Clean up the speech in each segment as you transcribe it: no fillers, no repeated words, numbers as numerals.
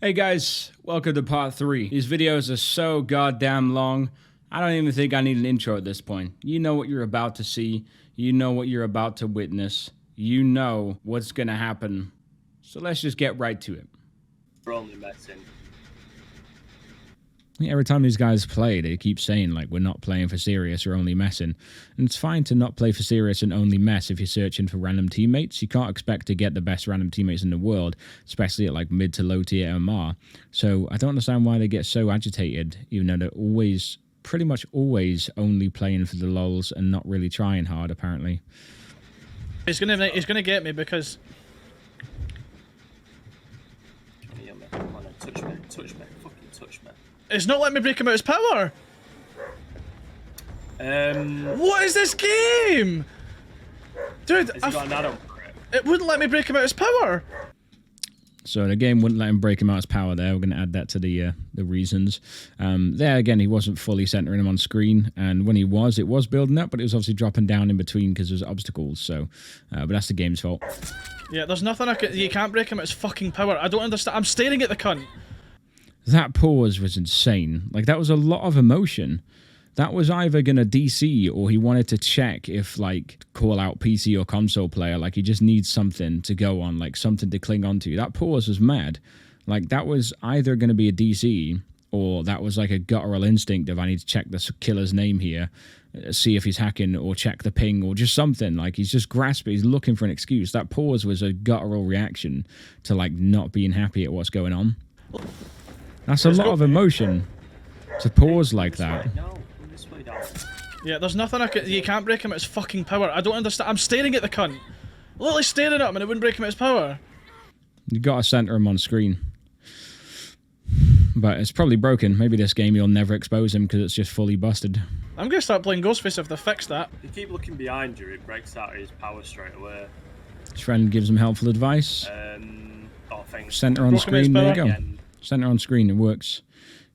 Hey guys, welcome to part 3. These videos are so goddamn long, I don't even think I need an intro at this point. You know what you're about to see, you know what you're about to witness, you know what's gonna happen. So let's just get right to it. We're only messing. Every time these guys play, they keep saying, like, we're not playing for serious, we're only messing. And it's fine to not play for serious and only mess if you're searching for random teammates. You can't expect to get the best random teammates in the world, especially at, like, mid to low tier MMR. So I don't understand why they get so agitated, even though they're always, pretty much always, only playing for the lols and not really trying hard, apparently. He's gonna get me because... Touch me, fucking touch me. It's not letting me break him out his power! What is this game? Dude, has he got an add-on for it? It wouldn't let me break him out his power! So the game wouldn't let him break him out his power there. We're going to add that to the reasons. There, again, he wasn't fully centering him on screen, and when he was, it was building up, but it was obviously dropping down in between because there's obstacles, so... but that's the game's fault. Yeah, there's nothing I can... You can't break him out his fucking power. I don't understand. I'm staring at the cunt. That pause was insane. Like, that was a lot of emotion. That was either going to DC or he wanted to check if, like, call out PC or console player. Like, he just needs something to go on, like, something to cling on to. That pause was mad. Like, that was either going to be a DC or that was, like, a guttural instinct of I need to check the killer's name here, see if he's hacking or check the ping or just something. Like, he's just grasping, he's looking for an excuse. That pause was a guttural reaction to, like, not being happy at what's going on. That's a lot of emotion to pause like that. Yeah, there's nothing I can... You can't break him at his fucking power. I don't understand. I'm staring at the cunt. Literally staring at him and it wouldn't break him at his power. You gotta center him on screen. But it's probably broken. Maybe this game you'll never expose him because it's just fully busted. I'm gonna start playing Ghostface if they fix that. If you keep looking behind you, it breaks out his power straight away. His friend gives him helpful advice. Oh, thanks. Center on screen, there you go. Again. Center on screen, it works.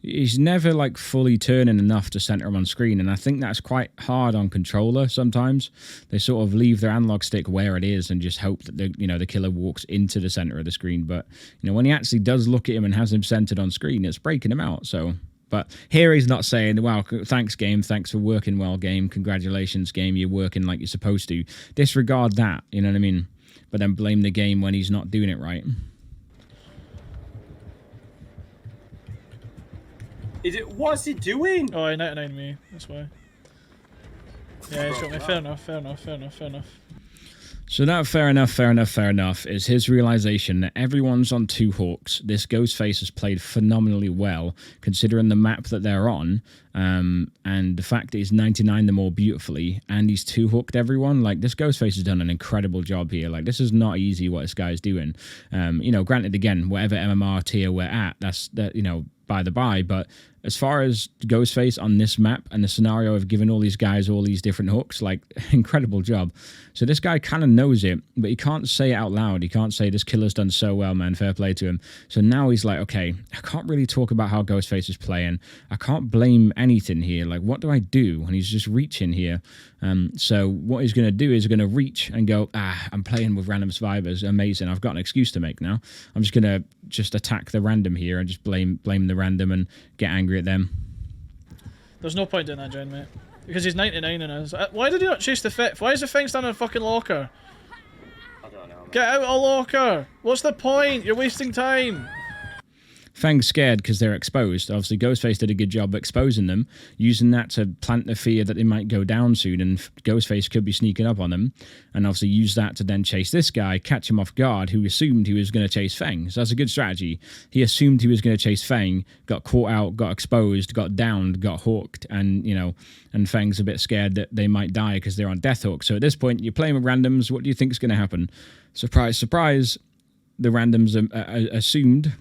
He's never, like, fully turning enough to center him on screen, and I think that's quite hard on controller sometimes. They sort of leave their analog stick where it is and just hope that the killer walks into the center of the screen. But when he actually does look at him and has him centered on screen, it's breaking him out. So, but here he's not saying, "Wow, thanks game, thanks for working well, game. Congratulations, game, you're working like you're supposed to." Disregard that, you know what I mean? But then blame the game when he's not doing it right. What's he doing? Oh, he 99 me. That's why. Yeah, he's got me. Fair enough. So that fair enough is his realization that everyone's on two hawks. This Ghostface has played phenomenally well, considering the map that they're on, and the fact that he's 99 them all beautifully, and he's two-hooked everyone. Like, this Ghostface has done an incredible job here. Like, this is not easy what this guy's doing. Granted, again, whatever MMR tier we're at, that's by the by, but as far as Ghostface on this map and the scenario of giving all these guys all these different hooks, like, incredible job. So this guy kind of knows it, but he can't say it out loud. He can't say, this killer's done so well, man, fair play to him. So now he's like, okay, I can't really talk about how Ghostface is playing. I can't blame anything here. Like, what do I do? And he's just reaching here. So what he's going to do is going to reach and go, I'm playing with random survivors. Amazing. I've got an excuse to make now. I'm just going to attack the random here and just blame the random and get angry at them. There's no point doing that, Jen, mate. Because he's 99 in us. Why did he not chase the fit? Why is the thing standing in a fucking locker? I don't know, man. Get out of a locker! What's the point? You're wasting time! Fang's scared because they're exposed. Obviously, Ghostface did a good job exposing them, using that to plant the fear that they might go down soon, and Ghostface could be sneaking up on them, and obviously use that to then chase this guy, catch him off guard, who assumed he was going to chase Fang. So that's a good strategy. He assumed he was going to chase Fang, got caught out, got exposed, got downed, got hooked, and Fang's a bit scared that they might die because they're on death hook. So at this point, you're playing with randoms. What do you think is going to happen? Surprise, surprise. The randoms are assumed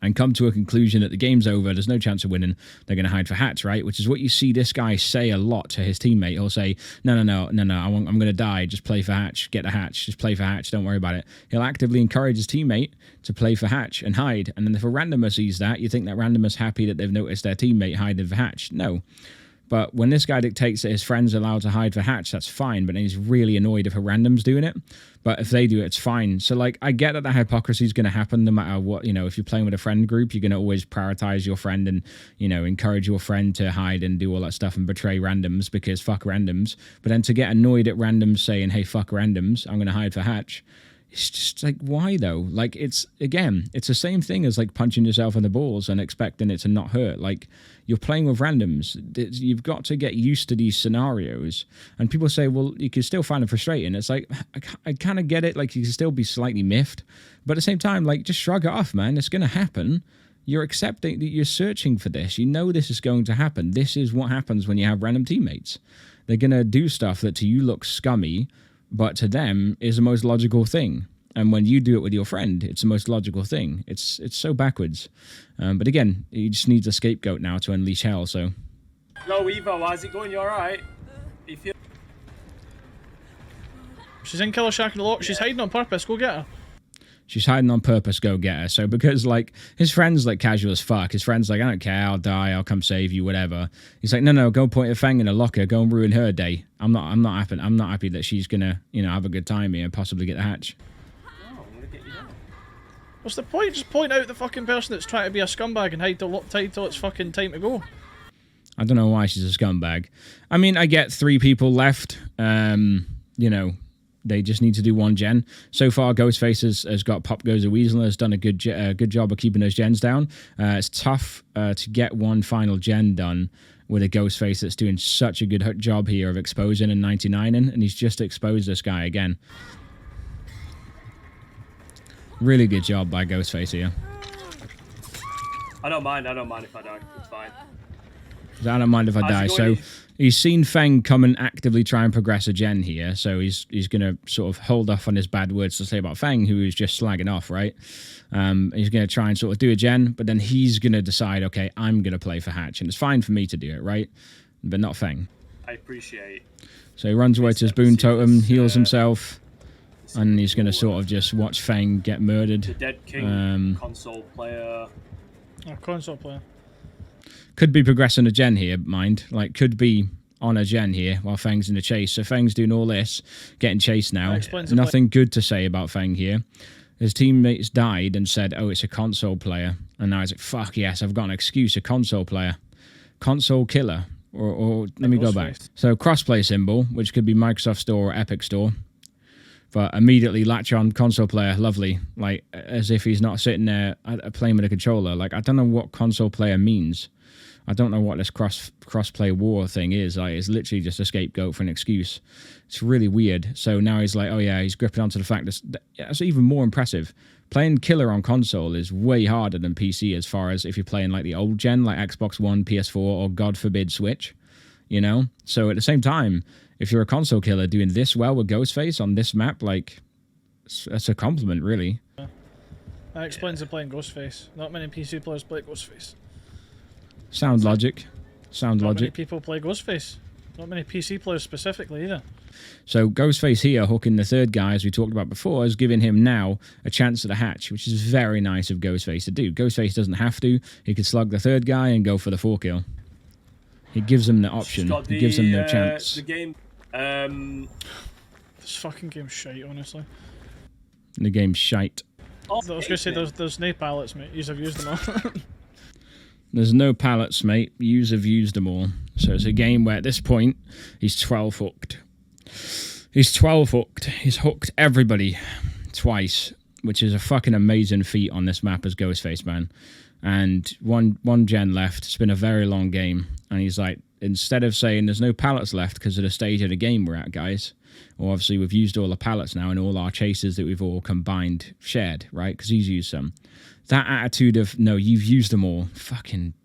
and come to a conclusion that the game's over, there's no chance of winning, they're going to hide for hatch, right? Which is what you see this guy say a lot to his teammate. He'll say, no, I'm going to die, just play for hatch, get the hatch, just play for hatch, don't worry about it. He'll actively encourage his teammate to play for hatch and hide, and then if a randomer sees that, you think that randomer's happy that they've noticed their teammate hiding for hatch. No. But when this guy dictates that his friends are allowed to hide for hatch, that's fine. But then he's really annoyed if a random's doing it. But if they do it, it's fine. So, like, I get that the hypocrisy is going to happen no matter what. You know, if you're playing with a friend group, you're going to always prioritize your friend and, you know, encourage your friend to hide and do all that stuff and betray randoms because fuck randoms. But then to get annoyed at randoms saying, hey, fuck randoms, I'm going to hide for hatch. It's just like, why though? Like, it's the same thing as like punching yourself in the balls and expecting it to not hurt. Like, you're playing with randoms. You've got to get used to these scenarios. And people say, well, you can still find it frustrating. It's like, I kind of get it. Like, you can still be slightly miffed. But at the same time, like, just shrug it off, man. It's going to happen. You're accepting that you're searching for this. You know this is going to happen. This is what happens when you have random teammates. They're going to do stuff that to you looks scummy, but to them is the most logical thing. And when you do it with your friend, it's the most logical thing. It's so backwards. But again, he just needs a scapegoat now to unleash hell, so. No, Evo, how's it going? You alright? She's in Killer Shack in the lock. She's hiding on purpose. Go get her. She's hiding on purpose, go get her. So because, like, his friend's, like, casual as fuck. His friend's like, I don't care, I'll die, I'll come save you, whatever. He's like, no, go point a fang in a locker, go and ruin her day. I'm not happy that she's gonna, you know, have a good time here and possibly get the hatch. No, I'm gonna get you down. What's the point? Just point out the fucking person that's trying to be a scumbag and hide till it's fucking time to go. I don't know why she's a scumbag. I mean, I get 3 people left. You know, they just need to do 1 gen. So far, Ghostface has got Pop Goes a Weasel, has done a good job of keeping those gens down. It's tough to get 1 final gen done with a Ghostface that's doing such a good job here of exposing and 99ing, and he's just exposed this guy again. Really good job by Ghostface here. I don't mind if I die. It's fine. I don't mind if I die. So he's seen Feng come and actively try and progress a gen here. So he's going to sort of hold off on his bad words to say about Feng, who is just slagging off, right? He's going to try and sort of do a gen, but then he's going to decide, okay, I'm going to play for hatch. And it's fine for me to do it, right? But not Feng. I appreciate. So he runs away to his boon totem, heals himself, and he's going to sort of just watch Feng get murdered. The Dead King, console player. Oh, console player. Could be progressing a gen here, mind. Like, could be on a gen here while Feng's in the chase. So Feng's doing all this, getting chased now. Nothing good to say about Feng here. His teammates died and said, oh, it's a console player. And now he's like, fuck yes, I've got an excuse, a console player. Console killer. Or let me go back. So crossplay symbol, which could be Microsoft Store or Epic Store. But immediately latch on console player, lovely. Like, as if he's not sitting there playing with a controller. Like, I don't know what console player means. I don't know what this cross-play war thing is. Like, it's literally just a scapegoat for an excuse. It's really weird. So now he's like, oh yeah, he's gripping onto the fact that's even more impressive. Playing killer on console is way harder than PC as far as if you're playing like the old gen, like Xbox One, PS4, or God forbid Switch, you know? So at the same time, if you're a console killer doing this well with Ghostface on this map, like, it's a compliment, really. That explains the playing Ghostface. Not many PC players play Ghostface. Sound logic. Not many people play Ghostface. Not many PC players specifically either. So Ghostface here, hooking the 3rd guy, as we talked about before, is giving him now a chance at a hatch, which is very nice of Ghostface to do. Ghostface doesn't have to. He could slug the 3rd guy and go for the 4 kill. He gives him the option. He gives him no chance. The game. This fucking game's shite, honestly. The game's shite. I was going to say, there's no pallets, mate. You've used them all. There's no pallets, mate. Yous have used them all. So it's a game where at this point, he's 12 hooked. He's 12 hooked. He's hooked everybody twice, which is a fucking amazing feat on this map as Ghostface, man. And one gen left. It's been a very long game. And he's like, instead of saying there's no pallets left because of the stage of the game we're at, guys. Well, obviously, we've used all the pallets now and all our chases that we've all combined shared, right? Because he's used some. That attitude of, no, you've used them all. Fucking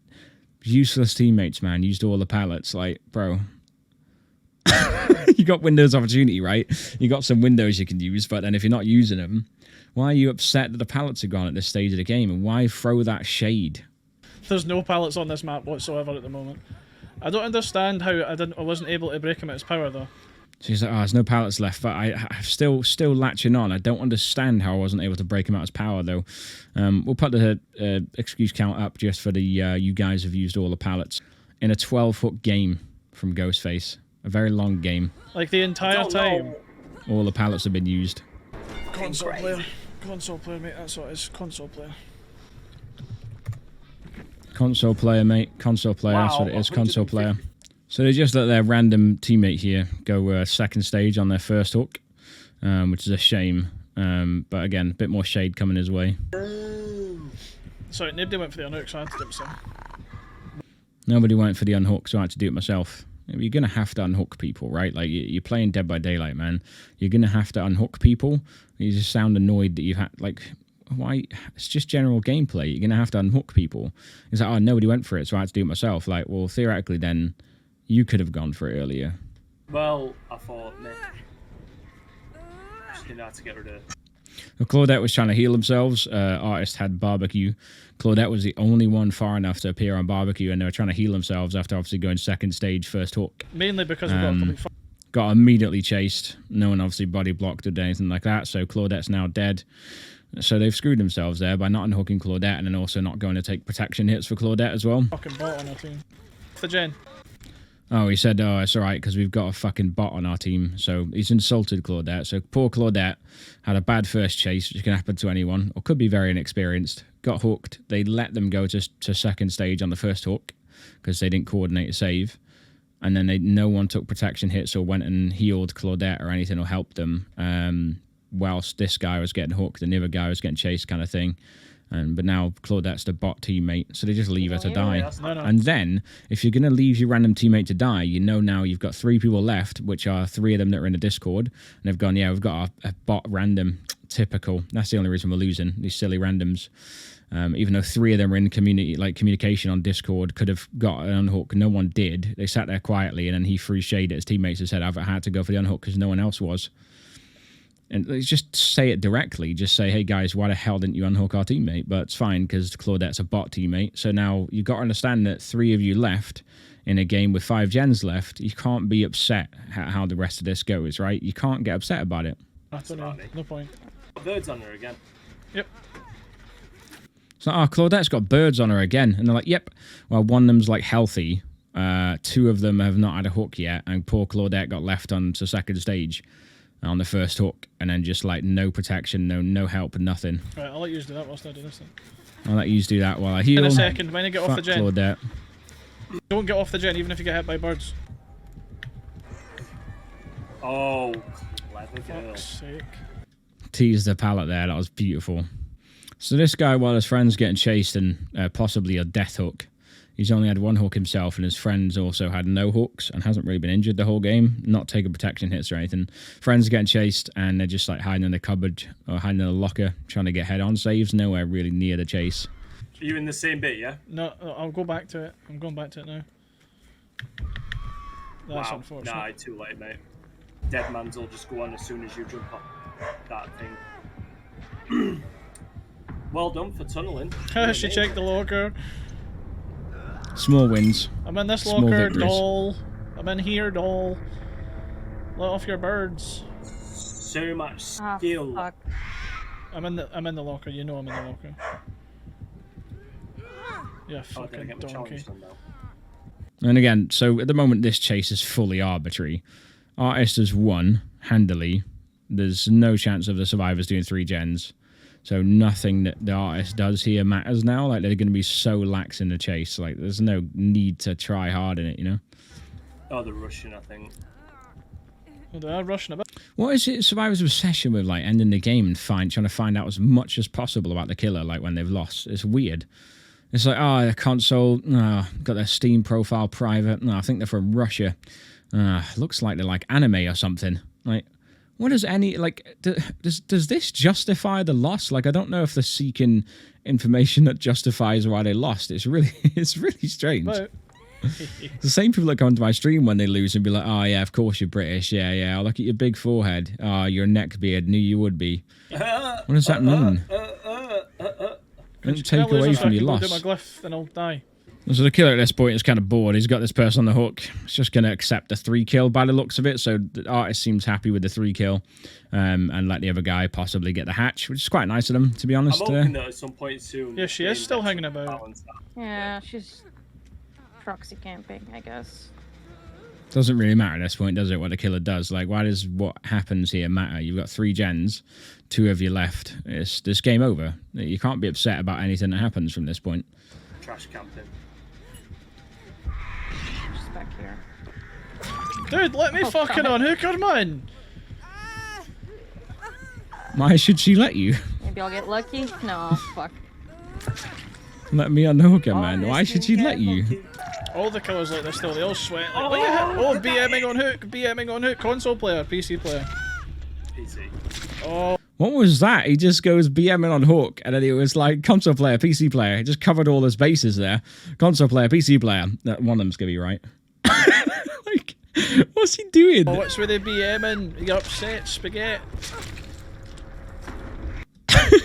useless teammates, man. Used all the pallets. Like, bro. You got Windows opportunity, right? You got some windows you can use, but then if you're not using them, why are you upset that the pallets are gone at this stage of the game? And why throw that shade? There's no pallets on this map whatsoever at the moment. I don't understand how I wasn't able to break him at his power, though. So he's like, oh, there's no pallets left, but I'm still latching on. I don't understand how I wasn't able to break him out his power, though. We'll put the excuse count up just for the you guys have used all the pallets. In a 12-foot game, from Ghostface. A very long game. Like the entire time. All the pallets have been used. Console player. Console player, mate. That's what it is. Console player. Console player, mate. Console player. Wow, That's what it is. Console 150. player. So they just let their random teammate here go second stage on their first hook, which is a shame. But again, a bit more shade coming his way. Sorry, nobody went for the unhook, so I had to do it myself. Nobody went for the unhook, so I had to do it myself. You're going to have to unhook people, right? Like, you're playing Dead by Daylight, man. You're going to have to unhook people. You just sound annoyed that you've had, like, why? It's just general gameplay. You're going to have to unhook people. It's like, oh, nobody went for it, so I had to do it myself. Like, well, theoretically, then, you could have gone for it earlier. Well, I thought, Nick. Just didn't have to get rid of it. Well, Claudette was trying to heal themselves. Artist had barbecue. Claudette was the only one far enough to appear on barbecue, and they were trying to heal themselves after obviously going second stage, first hook. Mainly because we got immediately chased. No one obviously body blocked or anything like that, so Claudette's now dead. So they've screwed themselves there by not unhooking Claudette and then also not going to take protection hits for Claudette as well. fucking bot on our team. For Jen. Oh, he said, oh, it's all right because we've got a fucking bot on our team. So he's insulted Claudette. So poor Claudette had a bad first chase, which can happen to anyone, or could be very inexperienced. Got hooked. They let them go to second stage on the first hook because they didn't coordinate a save. And then no one took protection hits or went and healed Claudette or anything or helped them. Whilst this guy was getting hooked and the other guy was getting chased kind of thing. But now Claudette's the bot teammate, so they just leave her to die. No. And then, if you're going to leave your random teammate to die, you know now you've got 3 people left, which are 3 of them that are in the Discord, and they've gone, yeah, we've got a bot random. Typical. That's the only reason we're losing, these silly randoms. Even though 3 of them are in communication on Discord, could have got an unhook. No one did. They sat there quietly, and then he threw shade at his teammates and said, I've had to go for the unhook because no one else was. And just say it directly. Just say, hey, guys, why the hell didn't you unhook our teammate? But it's fine because Claudette's a bot teammate. So now you've got to understand that 3 of you left in a game with 5 gens left. You can't be upset how the rest of this goes, right? You can't get upset about it. No point. Birds on her again. Yep. It's like, oh, Claudette's got birds on her again. And they're like, yep. Well, one of them's like healthy. 2 of them have not had a hook yet. And poor Claudette got left on to second stage on the first hook, and then just like no protection, no help, nothing. Right, I'll let you do that whilst I do this then. I'll let you do that while I heal. In a second, when you get off the gen. Claudette. Don't get off the gen, even if you get hit by birds. Oh, clever girl. Fuck's sake. Teased the pallet there, that was beautiful. So this guy, while his friend's getting chased and possibly a death hook, he's only had 1 hook himself, and his friends also had no hooks and hasn't really been injured the whole game, not taking protection hits or anything. Friends getting chased, and they're just like hiding in the cupboard or hiding in a locker, trying to get head-on saves, nowhere really near the chase. Are you in the same bit, yeah? No, I'll go back to it. I'm going back to it now. That's unfortunate. Nah, too late, mate. Dead man's will just go on as soon as you jump off that thing. Well done for tunneling. She checked the locker. Small wins. I'm in this Small locker, victories. doll. I'm in here, doll. Let off your birds. So much skill. Fuck. I'm in the locker. You know I'm in the locker. Yeah, Oh, did I fucking get my donkey. challenge done now? And again, so at the moment this chase is fully arbitrary. Artist has won handily. There's no chance of the survivors doing 3 gens. So nothing that the artist does here matters now. Like, they're going to be so lax in the chase. Like, there's no need to try hard in it, you know? Oh, they're rushing, I think. Oh, they are rushing a bit. What is it Survivor's obsession with, like, ending the game and trying to find out as much as possible about the killer, like, when they've lost? It's weird. It's like, oh, the console, got their Steam profile private. No, I think they're from Russia. Looks like they're, like, anime or something. Like, what does any, like, does this justify the loss? Like, I don't know if they're seeking information that justifies why they lost. It's really strange. But The same people that come to my stream when they lose and be like, oh, yeah, of course you're British. Yeah, yeah. Oh, look at your big forehead. Oh, your neck beard. Knew you would be. What does that mean? Don't take away from your loss. Do my glyph, then I'll die. So the killer at this point is kind of bored. He's got this person on the hook. He's just going to accept the 3 kill by the looks of it. So the artist seems happy with the 3 kill and let the other guy possibly get the hatch, which is quite nice of them, to be honest. I'm hoping that at some point soon. Yeah, she is still hanging about. Yeah, she's proxy camping, I guess. Doesn't really matter at this point, does it, what the killer does? Like, why does what happens here matter? You've got 3 gens, 2 of you left. It's this game over. You can't be upset about anything that happens from this point. Trash camping. Just back here. Dude, let me fucking unhook her, man! Why should she let you? Maybe I'll get lucky? No, fuck. Let me unhook her, man. Why should she let you? All the killers like this though, they all sweat. Like, look at him. Oh, BMing on hook, BMing on hook. Console player, PC player. PC. Oh. What was that? He just goes BMing on hook, and then it was like console player, PC player. He just covered all his bases there. Console player, PC player. One of them's gonna be right. Like, what's he doing? Oh, what's with the BMing? You're upset, spaghetti.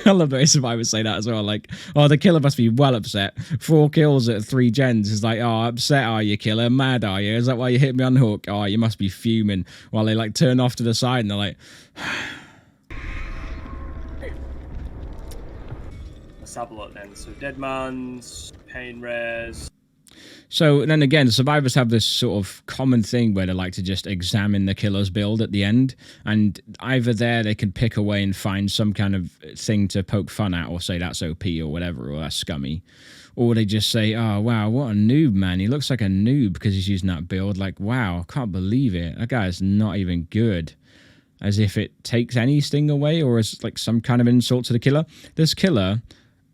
I love the way survivors say that as well. Like, oh, the killer must be well upset. 4 kills at 3 gens. It's like, oh, upset are you, killer? Mad are you? Is that why you hit me on hook? Oh, you must be fuming. While they like turn off to the side and they're like, let's have a look then. So Deadman's, Pain Rares. So then again, survivors have this sort of common thing where they like to just examine the killer's build at the end, and either there they can pick away and find some kind of thing to poke fun at, or say that's OP or whatever, or that's scummy, or they just say, oh wow, what a noob, man, he looks like a noob because he's using that build. Like, wow, I can't believe it, that guy's not even good. As if it takes any sting away, or as like some kind of insult to the killer. This killer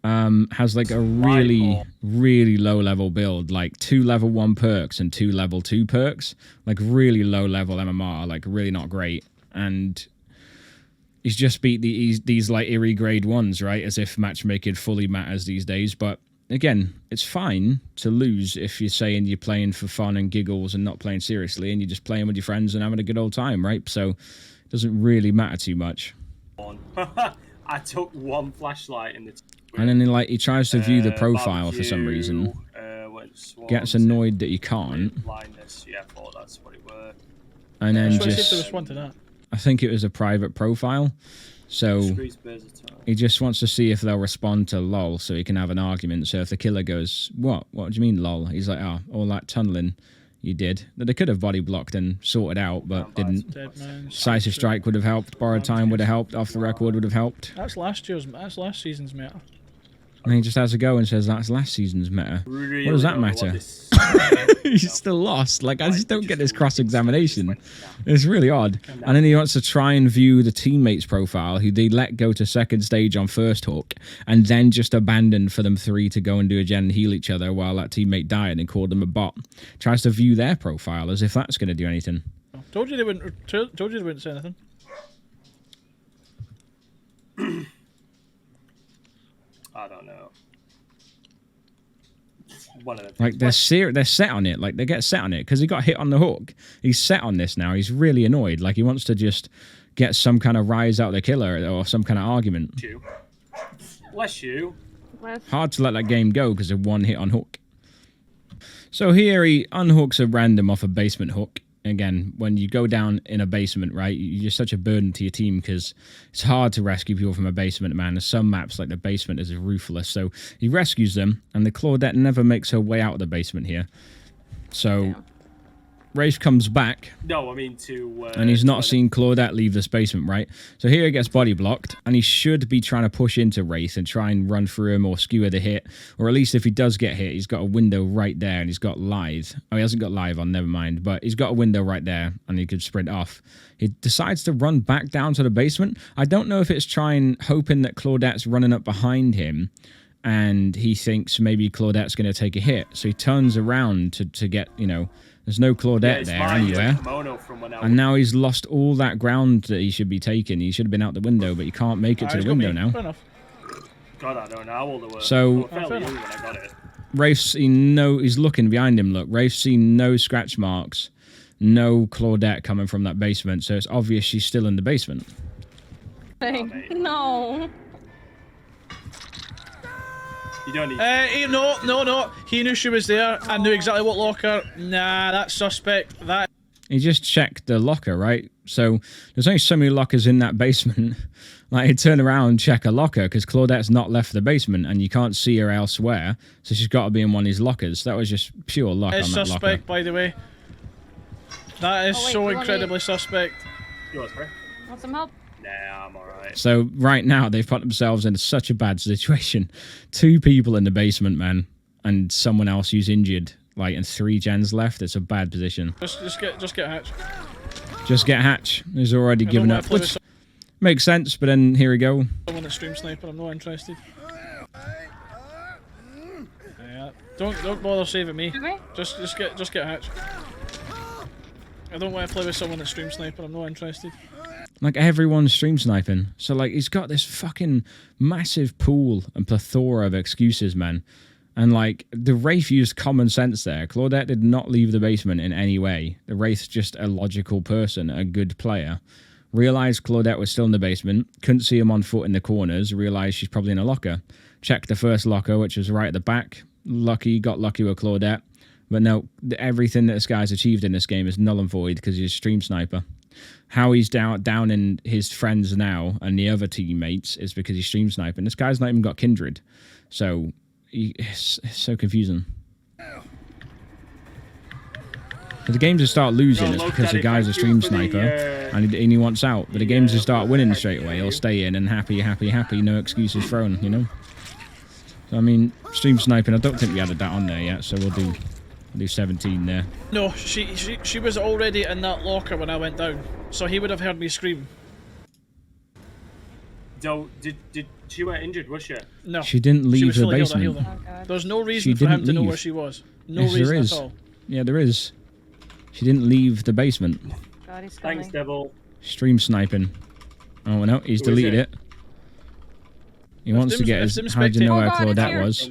has like a really low level build, like 2 level 1 perks and 2 level 2 perks, like really low level MMR, like really not great. And he's just beat these like eerie grade 1s, right? As if matchmaking fully matters these days. But again, it's fine to lose if you're saying you're playing for fun and giggles and not playing seriously, and you're just playing with your friends and having a good old time, right? So it doesn't really matter too much. I took 1 flashlight in the. And then he tries to view the profile for some reason. Gets annoyed that you can't. Blindness, yeah, I thought that's what it were. And then I think it was a private profile. So he just wants to see if they'll respond to lol so he can have an argument. So if the killer goes, what do you mean lol? He's like, oh, all that tunneling you did. That they could have body blocked and sorted out, but didn't. Decisive strike would have helped. Borrowed time would have helped. Off the record would have helped. That's last season's meta. And he just has a go and says that's last season's meta. Really, what does that matter? He's still lost. Like, I just don't get this cross-examination. It's really odd. And then he wants to try and view the teammates' profile, who they let go to second stage on first hook, and then just abandoned for them 3 to go and do a gen and heal each other while that teammate died and called them a bot. Tries to view their profile as if that's going to do anything. Told you they wouldn't say anything. I don't know. One of them. Like, they're set on it. Like, they get set on it because he got hit on the hook. He's set on this now. He's really annoyed. Like, he wants to just get some kind of rise out of the killer or some kind of argument. Bless you. Hard to let that game go because of 1 hit on hook. So here he unhooks a random off a basement hook. Again, when you go down in a basement, right, you're just such a burden to your team because it's hard to rescue people from a basement, man. There's some maps, like the basement is ruthless. So he rescues them, and the Claudette never makes her way out of the basement here. So yeah. Rafe comes back. No, I mean to... and he's not seen Claudette leave this basement, right? So here he gets body blocked, and he should be trying to push into Wraith and try and run through him or skewer the hit. Or at least if he does get hit, he's got a window right there, and he's got live. Oh, he hasn't got live on, never mind. But he's got a window right there, and he could sprint off. He decides to run back down to the basement. I don't know if it's hoping that Claudette's running up behind him, and he thinks maybe Claudette's going to take a hit. So he turns around to get, you know... There's no Claudette there anywhere. And now he's lost all that ground that he should be taking. He should have been out the window, but he can't make it to the window now. God, I don't know how old they were. So, Rafe's seen he's looking behind him, look. Rafe's seen no scratch marks, no Claudette coming from that basement, so it's obvious she's still in the basement. No. You don't need no. He knew she was there. I knew exactly what locker. Nah, that's suspect. He just checked the locker, right? So there's only so many lockers in that basement. Like, he'd turn around and check a locker because Claudette's not left the basement and you can't see her elsewhere. So she's got to be in one of these lockers. That was just pure luck on that locker. Suspect, by the way. That is Oh, wait, so you want me- incredibly suspect. You want, sorry? Want some help? Nah, I'm alright. So right now they've put themselves in such a bad situation. 2 people in the basement, man, and someone else who's injured. Like, and 3 gens left. It's a bad position. Just get Hatch. Just get Hatch. He's already given up. Which makes sense, but then here we go. Someone that's stream sniper. I'm not interested. Yeah. Don't bother saving me. Okay. Just get Hatch. I don't want to play with someone that's stream sniper. I'm not interested. Like, everyone's stream sniping. So, like, he's got this fucking massive pool and plethora of excuses, man. And, like, the Wraith used common sense there. Claudette did not leave the basement in any way. The Wraith's just a logical person, a good player. Realised Claudette was still in the basement. Couldn't see him on foot in the corners. Realised she's probably in a locker. Checked the first locker, which was right at the back. Got lucky with Claudette. But no, everything that this guy's achieved in this game is null and void because he's a stream sniper. How he's down in his friends now and the other teammates is because he's stream sniping. This guy's not even got kindred. So, it's so confusing. But the games just start losing, it's because the guy's a stream sniper and he wants out. But the games just start winning straight away. He'll stay in and happy, no excuses thrown, you know? So, I mean, stream sniping, I don't think we added that on there yet, so we'll do 17 there. No, she was already in that locker when I went down, so he would have heard me scream. Did she weren't injured, was she? No. She didn't leave the basement. Oh, God. There's no reason for him to know where she was. No Yes, reason there is. at all. Yeah, there is. She didn't leave the basement. God, he's coming. Thanks, Devil. Stream sniping. Oh, no, he's deleted it. He wants to get his... How do you know Oh, where God, it's Claudette here. was?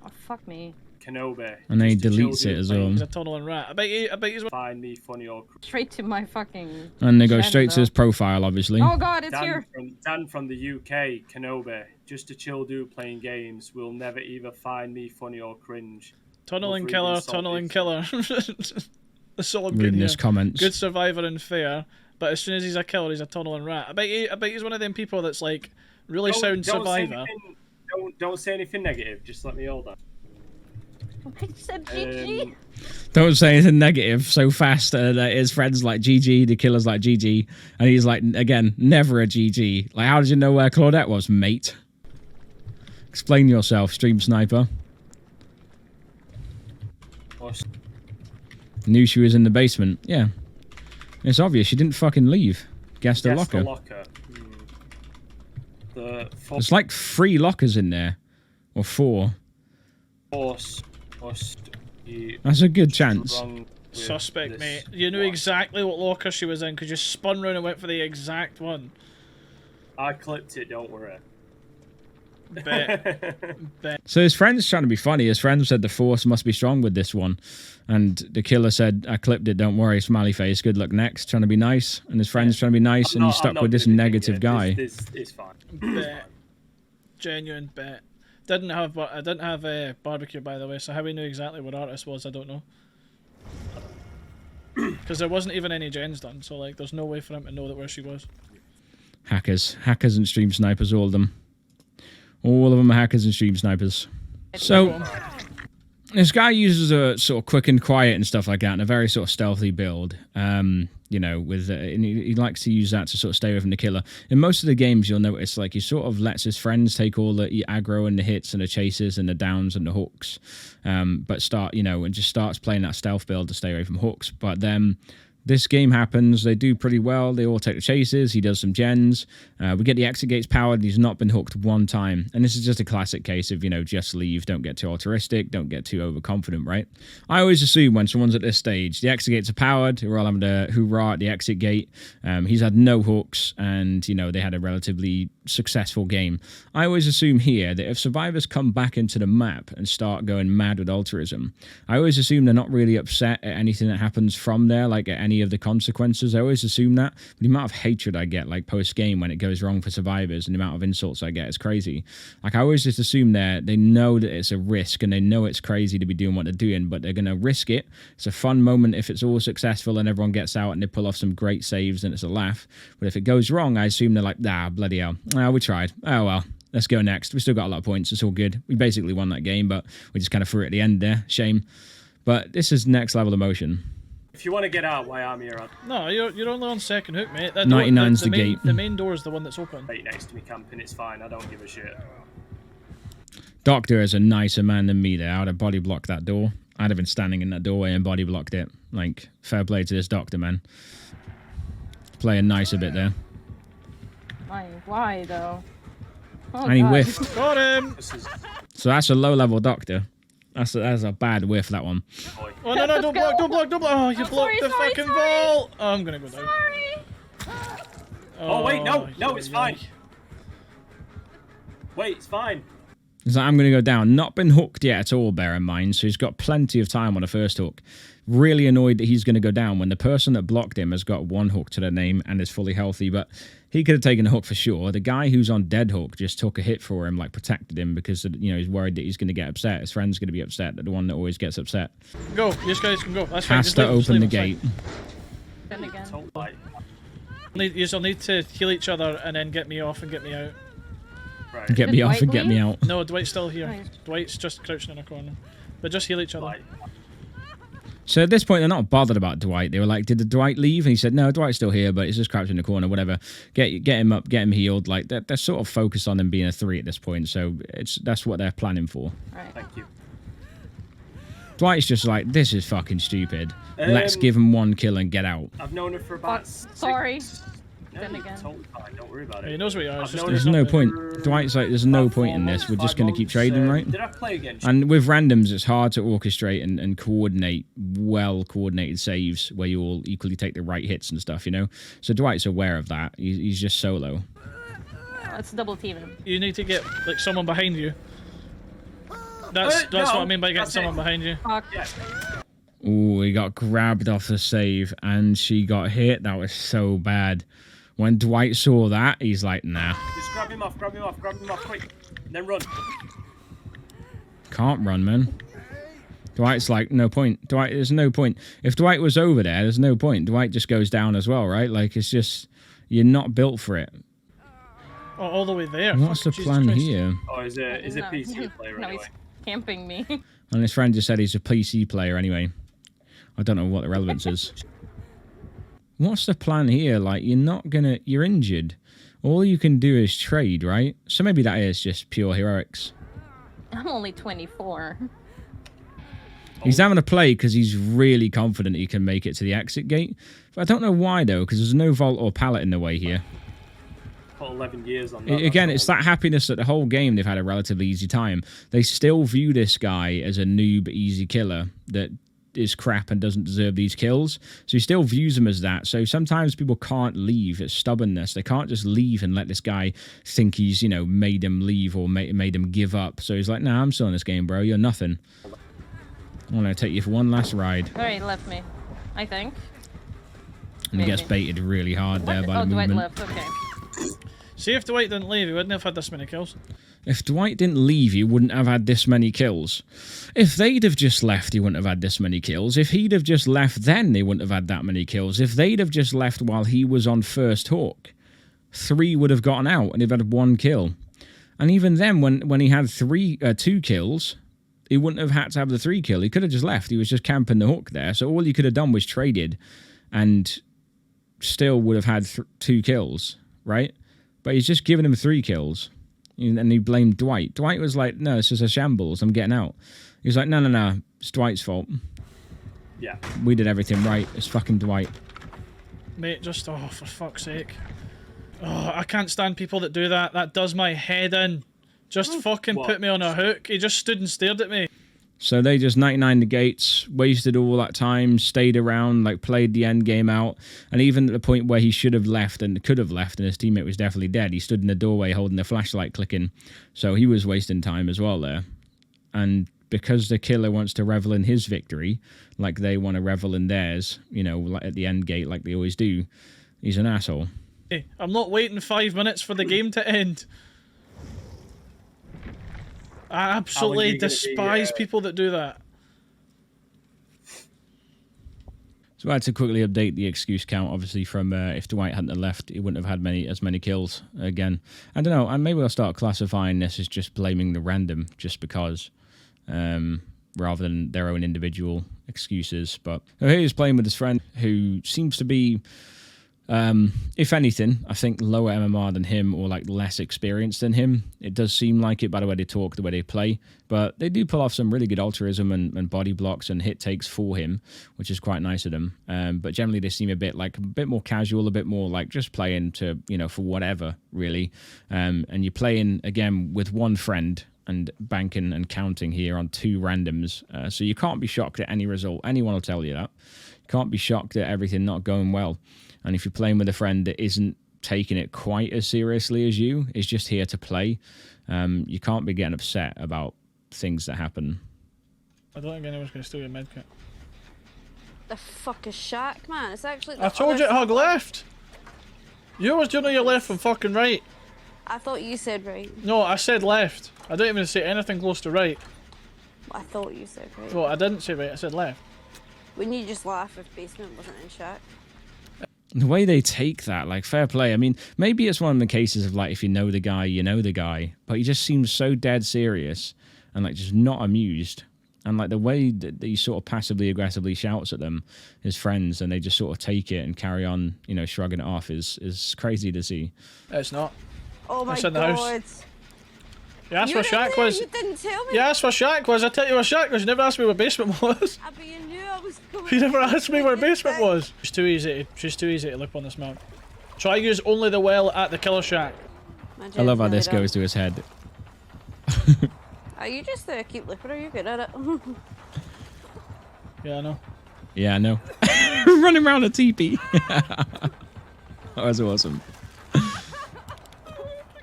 Oh, fuck me. Kenobi. And then he Just to chill deletes it dude as playing well. He's a tunneling rat. I bet he's... Find me funny or... Straight to my fucking... And they go straight agenda. to his profile, obviously. Oh, God, it's here. Dan from the UK, Kenobi. Just a chill dude playing games. Will never either find me funny or cringe. Tunneling killer, tunneling killer. That's all I'm getting Reading here. his comments. Good survivor and fair, but as soon as he's a killer, he's a tunneling rat. I bet he's one of them people that's like really sound survivor. Don't say anything negative. Just let me hold that. I said GG. Don't say anything negative so fast that his friends like GG, the killer's like GG, and he's like, again, never a GG. Like, how did you know where Claudette was, mate? Explain yourself, stream sniper. Knew she was in the basement. Yeah. It's obvious. She didn't fucking leave. Guess the locker. There's like 3 lockers in there. Or 4. That's a good chance. Suspect, mate. You knew exactly what locker she was in because you spun round and went for the exact one. I clipped it, don't worry. Bet. So his friend's trying to be funny. His friend said the force must be strong with this one. And the killer said, I clipped it, don't worry, smiley face, good luck next. Trying to be nice. And his friend's trying to be nice, and he's stuck with this negative guy. This is fine. Bet. Genuine bet. I didn't have a barbecue, by the way, so how he knew exactly what artist was, I don't know. Because there wasn't even any gens done, so like, there's no way for him to know that where she was. Hackers and stream snipers, all of them. All of them are hackers and stream snipers. So, this guy uses a sort of quick and quiet and stuff like that, and a very sort of stealthy build. You know, with and he likes to use that to sort of stay away from the killer. In most of the games, you'll notice like he sort of lets his friends take all the aggro and the hits and the chases and the downs and the hooks, but just starts playing that stealth build to stay away from hooks. But then this game happens, they do pretty well, they all take the chases, he does some gens, we get the exit gates powered, he's not been hooked one time. And this is just a classic case of, just leave, don't get too altruistic, don't get too overconfident, right? I always assume when someone's at this stage, the exit gates are powered, we're all having to hoorah at the exit gate, he's had no hooks, and, they had a relatively successful game. I always assume here that if survivors come back into the map and start going mad with altruism, I always assume they're not really upset at anything that happens from there, like at any of the consequences. I always assume that. But the amount of hatred I get, like post-game when it goes wrong for survivors, and the amount of insults I get is crazy. Like, I always just assume they know that it's a risk, and they know it's crazy to be doing what they're doing, but they're going to risk it. It's a fun moment if it's all successful and everyone gets out and they pull off some great saves and it's a laugh. But if it goes wrong, I assume they're like, bloody hell. We tried. Oh, well. Let's go next. We still got a lot of points. It's all good. We basically won that game, but we just kind of threw it at the end there. Shame. But this is next level emotion. If you want to get out, why am I here? No, you're only on second hook, mate. That 99's the main, gate. The main door is the one that's open. Right next to me camping, it's fine. I don't give a shit. Doctor is a nicer man than me there. I would have body blocked that door. I'd have been standing in that doorway and body blocked it. Like, fair play to this doctor, man. Playing nice a bit there. Why though? Oh, And he God. whiffed. Got him! This is So that's a low-level doctor. That's a bad whiff, that one. boy. Oh no, don't block, don't block, don't block! Oh, you blocked sorry, the sorry, fucking sorry. ball! Oh, I'm gonna go down. Sorry. Oh wait, no, yeah, it's yeah. fine. Wait, it's fine. He's like, I'm going to go down. Not been hooked yet at all, bear in mind. So he's got plenty of time on the first hook. Really annoyed that he's going to go down when the person that blocked him has got one hook to their name and is fully healthy. But he could have taken a hook for sure. The guy who's on dead hook just took a hit for him, like protected him because, you know, he's worried that he's going to get upset. His friend's going to be upset. The one that always gets upset. Go, you guys can go. That's fine. Has Just to leave him, just open leave the him, gate. Then again. Don't like. You'll need to heal each other and then get me off and get me out. Right. Get Did me off Dwight and get me leave? out. No, Dwight's still here. Nice. Dwight's just crouching in a corner. But just heal each other. Like, So at this point, they're not bothered about Dwight. They were like, did the Dwight leave? And he said, no, Dwight's still here, but he's just crouched in the corner, whatever. Get him up, get him healed. Like, they're sort of focused on him being a 3 at this point, so that's what they're planning for. Right. thank you. Dwight's just like, this is fucking stupid. Let's give him one kill and get out. I've known her for about. Sorry. No, Then you're again. totally fine. Don't worry about it. He knows what you are. It's I've just known There's her no for point. Dwight's like, there's no about point 4 in this. months, We're just 5 going to keep months, trading, right? Did I play again? And with randoms, it's hard to orchestrate and coordinate well-coordinated saves where you all equally take the right hits and stuff, you know? So Dwight's aware of that. He's just solo. Let's double team him. You need to get like someone behind you. That's No, what I mean by getting that's someone it. behind you. Fuck. Yeah. Ooh, he got grabbed off the save and she got hit. That was so bad. When Dwight saw that, he's like, nah. Just grab him off, quick. And then run. Can't run, man. Dwight's like, no point. Dwight, there's no point. If Dwight was over there, there's no point. Dwight just goes down as well, right? Like, it's just, you're not built for it. Oh, all the way there. What's the Fucking plan Jesus Christ. here? Oh, is it No. PC player No, anyway? he's camping me. And his friend just said he's a PC player anyway. I don't know what the relevance is. What's the plan here? Like, you're injured. All you can do is trade, right? So maybe that is just pure heroics. I'm only 24. He's having a play because he's really confident he can make it to the exit gate. But I don't know why, though, because there's no vault or pallet in the way here. Put 11 years on that. Again, that's it's all. that happiness that the whole game they've had a relatively easy time. They still view this guy as a noob easy killer that is crap and doesn't deserve these kills. So he still views him as that. So sometimes people can't leave. It's stubbornness. They can't just leave and let this guy think he's, you know, made him leave or made him give up. So he's like, nah, I'm still in this game, bro. You're nothing. I'm going to take you for one last ride. Alright, left me. I think. And he gets Maybe. baited really hard there What? by Oh, the Dwight movement. left. Okay. See, if Dwight didn't leave, he wouldn't have had this many kills. If Dwight didn't leave, he wouldn't have had this many kills. If they'd have just left, he wouldn't have had this many kills. If he'd have just left then, they wouldn't have had that many kills. If they'd have just left while he was on first hook, 3 would have gotten out and he'd had 1 kill. And even then, when he had 2 kills, he wouldn't have had to have the 3 kill. He could have just left. He was just camping the hook there. So all he could have done was traded and still would have had 2 kills, right? But he's just given him 3 kills. And he blamed Dwight. Dwight was like, no, this is a shambles. I'm getting out. He was like, no. It's Dwight's fault. Yeah. We did everything right. It's fucking Dwight. Mate, just, oh, for fuck's sake. Oh, I can't stand people that do that. That does my head in. Just fucking What? put me on a hook. He just stood and stared at me. So they just 99 the gates, wasted all that time, stayed around, like played the end game out. And even at the point where he should have left and could have left and his teammate was definitely dead, he stood in the doorway holding the flashlight clicking. So he was wasting time as well there. And because the killer wants to revel in his victory, like they want to revel in theirs, you know, like at the end gate like they always do, he's an asshole. Hey, I'm not waiting 5 minutes for the game to end. I absolutely gonna be, despise people that do that. So I had to quickly update the excuse count, obviously, from if Dwight hadn't left, he wouldn't have had as many kills again. I don't know, and maybe I'll start classifying this as just blaming the random just because, rather than their own individual excuses. But here he's playing with his friend who seems to be, if anything, I think lower MMR than him or like less experienced than him. It does seem like it by the way they talk, the way they play. But they do pull off some really good altruism and body blocks and hit takes for him, which is quite nice of them. But generally they seem a bit more casual, a bit more like just playing to, you know, for whatever, really. And you're playing, again, with one friend and banking and counting here on 2 randoms. So you can't be shocked at any result. Anyone will tell you that. You can't be shocked at everything not going well. And if you're playing with a friend that isn't taking it quite as seriously as you, is just here to play, you can't be getting upset about things that happen. I don't think anyone's going to steal your medkit. The fuck is Shaq, man? It's actually. I told you to hug left! You always do know your left from fucking right. I thought you said right. No, I said left. I don't even say anything close to right. I thought you said right. Well, I didn't say right, I said left. Wouldn't you just laugh if basement wasn't in Shaq? The way they take that, like, fair play. I mean, maybe it's one of the cases of, like, if you know the guy, you know the guy. But he just seems so dead serious and, like, just not amused. And, like, the way that he sort of passively aggressively shouts at them, his friends, and they just sort of take it and carry on, you know, shrugging it off is crazy to see. It's not. Oh my It's in the god. house. You asked where Shaq was. You didn't tell me. You asked where Shaq was. I tell you where Shaq was. You never asked me where basement was. But you knew I was going. You never asked me where basement was. She's too easy to look on this map. Try use only the well at the killer shack. I love how this goes to his head. Are you just a cute lipper? Are you good at it? Yeah, I know. Yeah, I know. Running around a teepee. That was awesome.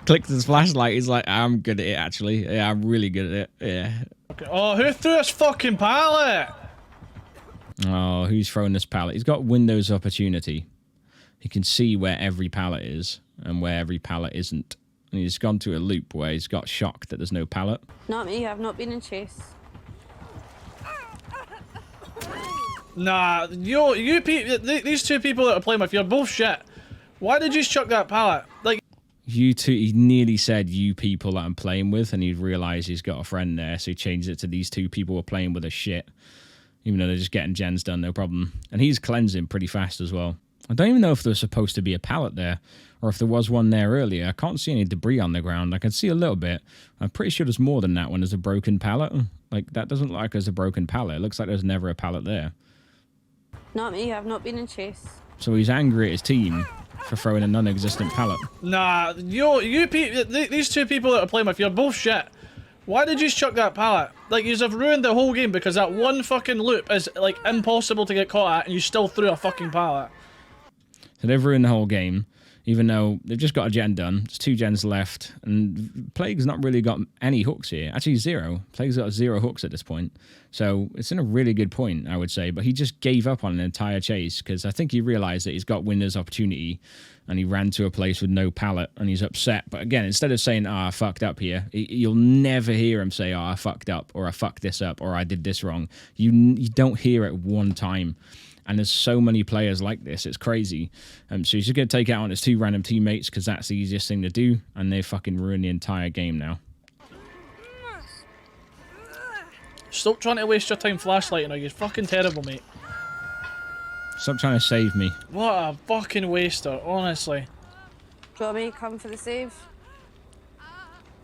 Clicked his flashlight. He's like, I'm good at it, actually. Yeah, I'm really good at it. Yeah. Okay. Oh, who threw this fucking pallet? Oh, who's throwing this pallet? He's got Windows opportunity. He can see where every pallet is and where every pallet isn't. And he's gone to a loop where he's got shocked that there's no pallet. Not me. I've not been in chase. Nah, these 2 people that are playing with you are both shit. Why did you chuck that pallet? Like, You two, he nearly said you people that I'm playing with, and he'd realised he's got a friend there, so he changed it to these 2 people we're playing with are shit. Even though they're just getting gens done, no problem. And he's cleansing pretty fast as well. I don't even know if there was supposed to be a pallet there, or if there was one there earlier. I can't see any debris on the ground. I can see a little bit. I'm pretty sure there's more than that when there's a broken pallet. Like, that doesn't look like there's a broken pallet. It looks like there's never a pallet there. Not me. I've not been in chase. So he's angry at his team for throwing a non-existent pallet. nah, these 2 people that are playing with you are both shit. Why did you chuck that pallet? Like, you have ruined the whole game because that one fucking loop is, like, impossible to get caught at and you still threw a fucking pallet. So they've ruined the whole game, even though they've just got a gen done. There's 2 gens left, and Plague's not really got any hooks here. Actually, 0. Plague's got 0 hooks at this point. So it's in a really good point, I would say. But he just gave up on an entire chase because I think he realised that he's got winner's opportunity, and he ran to a place with no pallet, and he's upset. But again, instead of saying, I fucked up here, you'll never hear him say, I fucked up, or I fucked this up, or I did this wrong. You don't hear it one time. And there's so many players like this, it's crazy. So he's just going to take it out on his 2 random teammates because that's the easiest thing to do, and they fucking ruin the entire game now. Stop trying to waste your time flashlighting or you're fucking terrible, mate. Stop trying to save me. What a fucking waster, honestly. Do you want me to come for the save?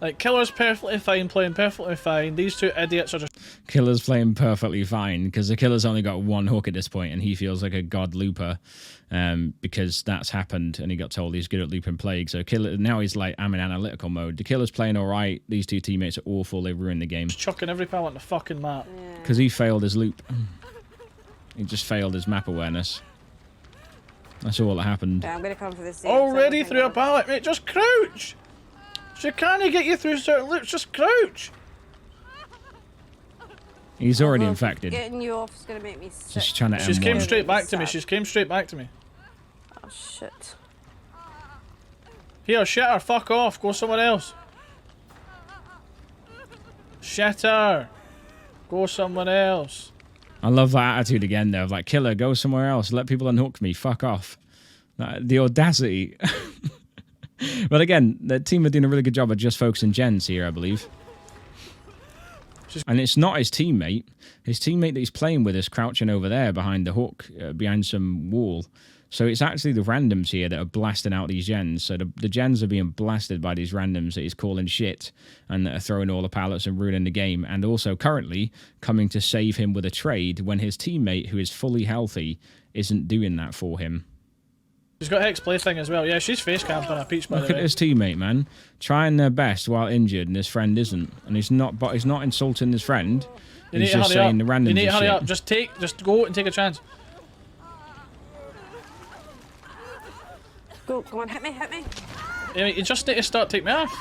Like, Killer's perfectly fine, playing perfectly fine. These 2 idiots are just... Killer's playing perfectly fine because the Killer's only got 1 hook at this point, and he feels like a god looper because that's happened, and he got told he's good at looping Plague. So Killer, now he's like, I'm in analytical mode. The Killer's playing all right. These 2 teammates are awful. They ruined the game. chucking every pallet on the fucking map. Because he failed his loop. He just failed his map awareness. That's all that happened. Yeah, I'm gonna come for the save. Already through a pallet, mate. Just crouch. She can't get you through certain loops. Just crouch. He's already infected. Getting you off is gonna make me sick. Just trying to She's M1. came straight back to me. She's came straight back to me. Oh shit. Here, shit her. Fuck off. Go somewhere else. Shit her. Go somewhere else. I love that attitude again, though. Of like, Killer, go somewhere else. Let people unhook me. Fuck off. The audacity. But again, the team are doing a really good job of just focusing gens here, I believe. And it's not his teammate. His teammate that he's playing with is crouching over there behind the hook, behind some wall. So it's actually the randoms here that are blasting out these gens. So the gens are being blasted by these randoms that he's calling shit and that are throwing all the pallets and ruining the game. And also currently coming to save him with a trade when his teammate, who is fully healthy, isn't doing that for him. She's got Hex plaything as well. Yeah, she's face camped on a peach, by the way. Look at his teammate, man. Trying their best while injured, and his friend isn't. And he's not insulting his friend. He's just saying the randoms. You need to hurry up. Shit. Just go and take a chance. Go on, hit me. You just need to start taking me off.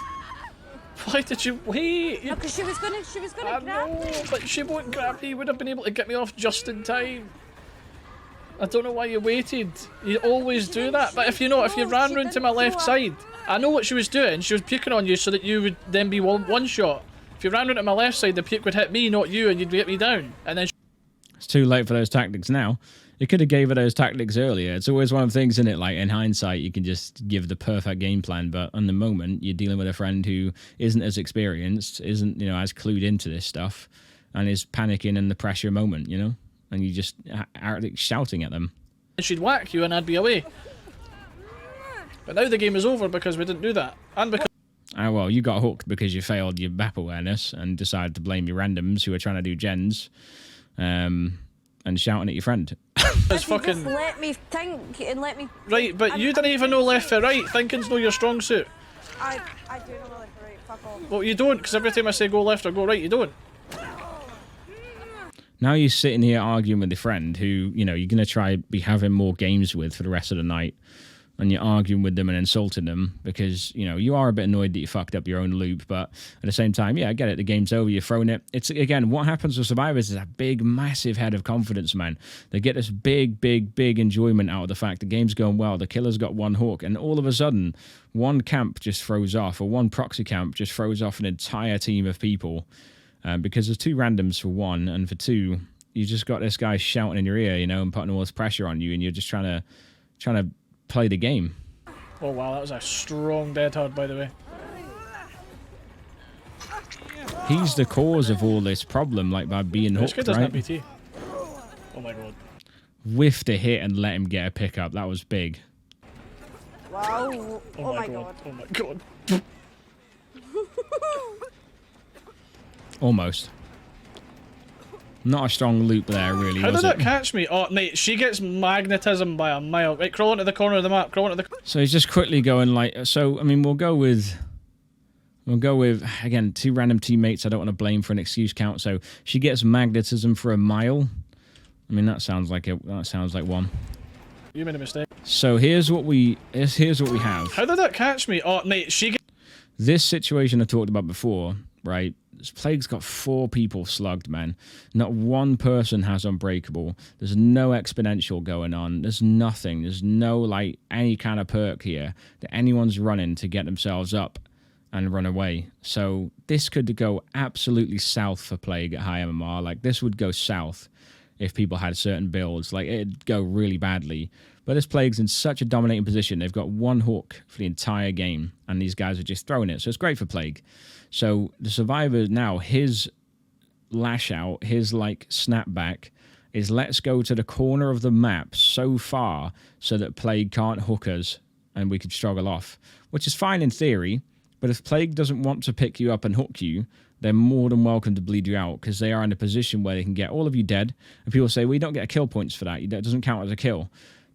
Why did you wait? No, because she was gonna I grab know, me. but she won't grab me. You would have been able to get me off just in time. I don't know why you waited. You always do that. But if you ran round to my left side, I know what she was doing. She was puking on you so that you would then be one shot. If you ran round to my left side, the puke would hit me, not you, and you'd get me down. And then it's too late for those tactics now. You could have gave her those tactics earlier. It's always one of the things, isn't it? Like, in hindsight, you can just give the perfect game plan, but on the moment, you're dealing with a friend who isn't as experienced, isn't, as clued into this stuff, and is panicking in the pressure moment, And you just are shouting at them. she'd whack you and I'd be away. But now the game is over because we didn't do that. And because... Well, you got hooked because you failed your map awareness and decided to blame your randoms who were trying to do gens, and shouting at your friend. It's fucking... Just let me think and let me... Right, but you didn't even know left or right. Thinking's not your strong suit. I do know left or right, fuck off. Well, you don't, because every time I say go left or go right, you don't. Now you're sitting here arguing with your friend who, you're going to try be having more games with for the rest of the night, and you're arguing with them and insulting them because, you are a bit annoyed that you fucked up your own loop, but at the same time, yeah, I get it, the game's over, you're throwing it. It's, again, what happens with survivors is a big, massive head of confidence, man. They get this big, big, big enjoyment out of the fact the game's going well, the killer's got one hook, and all of a sudden, one camp just throws off, or one proxy camp just throws off an entire team of people. Because there's two randoms for one, and for two, you just got this guy shouting in your ear, and putting all this pressure on you, and you're just trying to play the game. Oh wow, that was a strong dead hard, by the way. He's the cause of all this problem, like by being hooked, This guy doesn't have right? BT. Oh my god. Whiffed a hit and let him get a pickup. That was big. Wow. Oh my god. Oh my god. Almost. Not a strong loop there, really, How was did that it? catch me? Oh, mate, she gets magnetism by a mile. Right, crawl into the corner of the map. Crawl into the... So he's just quickly going like... So, I mean, we'll go with, again, two random teammates. I don't want to blame for an excuse count. So she gets magnetism for a mile. I mean, that sounds like one. You made a mistake. So here's what we have. How did that catch me? Oh, mate, she gets... This situation I talked about before, right? This Plague's got 4 people slugged, man. Not one person has Unbreakable. There's no exponential going on. There's nothing. There's no, like, any kind of perk here that anyone's running to get themselves up and run away. So this could go absolutely south for Plague at high MMR. Like, this would go south if people had certain builds. Like, it'd go really badly. But this Plague's in such a dominating position. They've got one hook for the entire game, and these guys are just throwing it. So it's great for Plague. So the Survivor now, his lash out, his like snapback is let's go to the corner of the map so far so that Plague can't hook us and we could struggle off, which is fine in theory. But if Plague doesn't want to pick you up and hook you, they're more than welcome to bleed you out because they are in a position where they can get all of you dead. And people say, well, you don't get kill points for that. That doesn't count as a kill.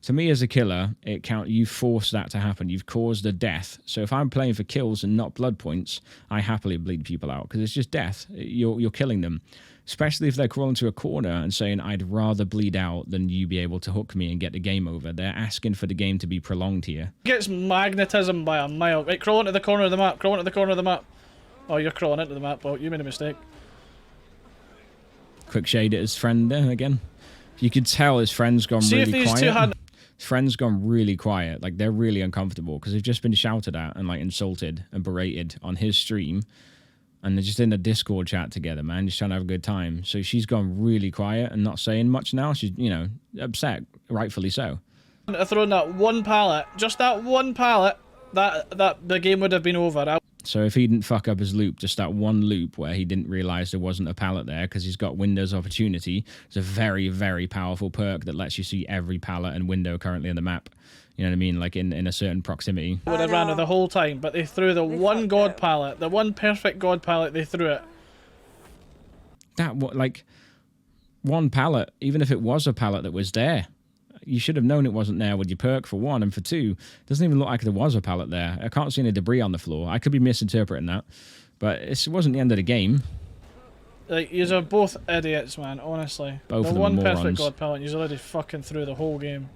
To me, as a killer, you forced that to happen. You've caused a death. So if I'm playing for kills and not blood points, I happily bleed people out because it's just death. You're killing them. Especially if they're crawling to a corner and saying, I'd rather bleed out than you be able to hook me and get the game over. They're asking for the game to be prolonged here. Gets magnetism by a mile. Right, crawl into the corner of the map. Crawl into the corner of the map. Oh, you're crawling into the map. Well, you made a mistake. Quick shade at his friend there again. You could tell his friend's gone See really if these quiet. two had... His friend's gone really quiet. Like, they're really uncomfortable because they've just been shouted at and, like, insulted and berated on his stream. And they're just in a Discord chat together, man, just trying to have a good time. So she's gone really quiet and not saying much now. She's, upset, rightfully so. I've thrown that one pallet, just that one pallet, that the game would have been over. So if he didn't fuck up his loop, just that one loop where he didn't realize there wasn't a pallet there because he's got Windows Opportunity, it's a very, very powerful perk that lets you see every pallet and window currently on the map. You know what I mean? Like in a certain proximity. Would have ran it the whole time, but they threw the one god pallet, the one perfect god pallet, they threw it. That, like, one pallet, even if it was a pallet that was there, you should have known it wasn't there with your perk, for one, and for two, it doesn't even look like there was a pallet there. I can't see any debris on the floor. I could be misinterpreting that, but it wasn't the end of the game. Like, yous are both idiots, man, honestly. Both of the them one morons. perfect god pallet, yous already fucking through the whole game.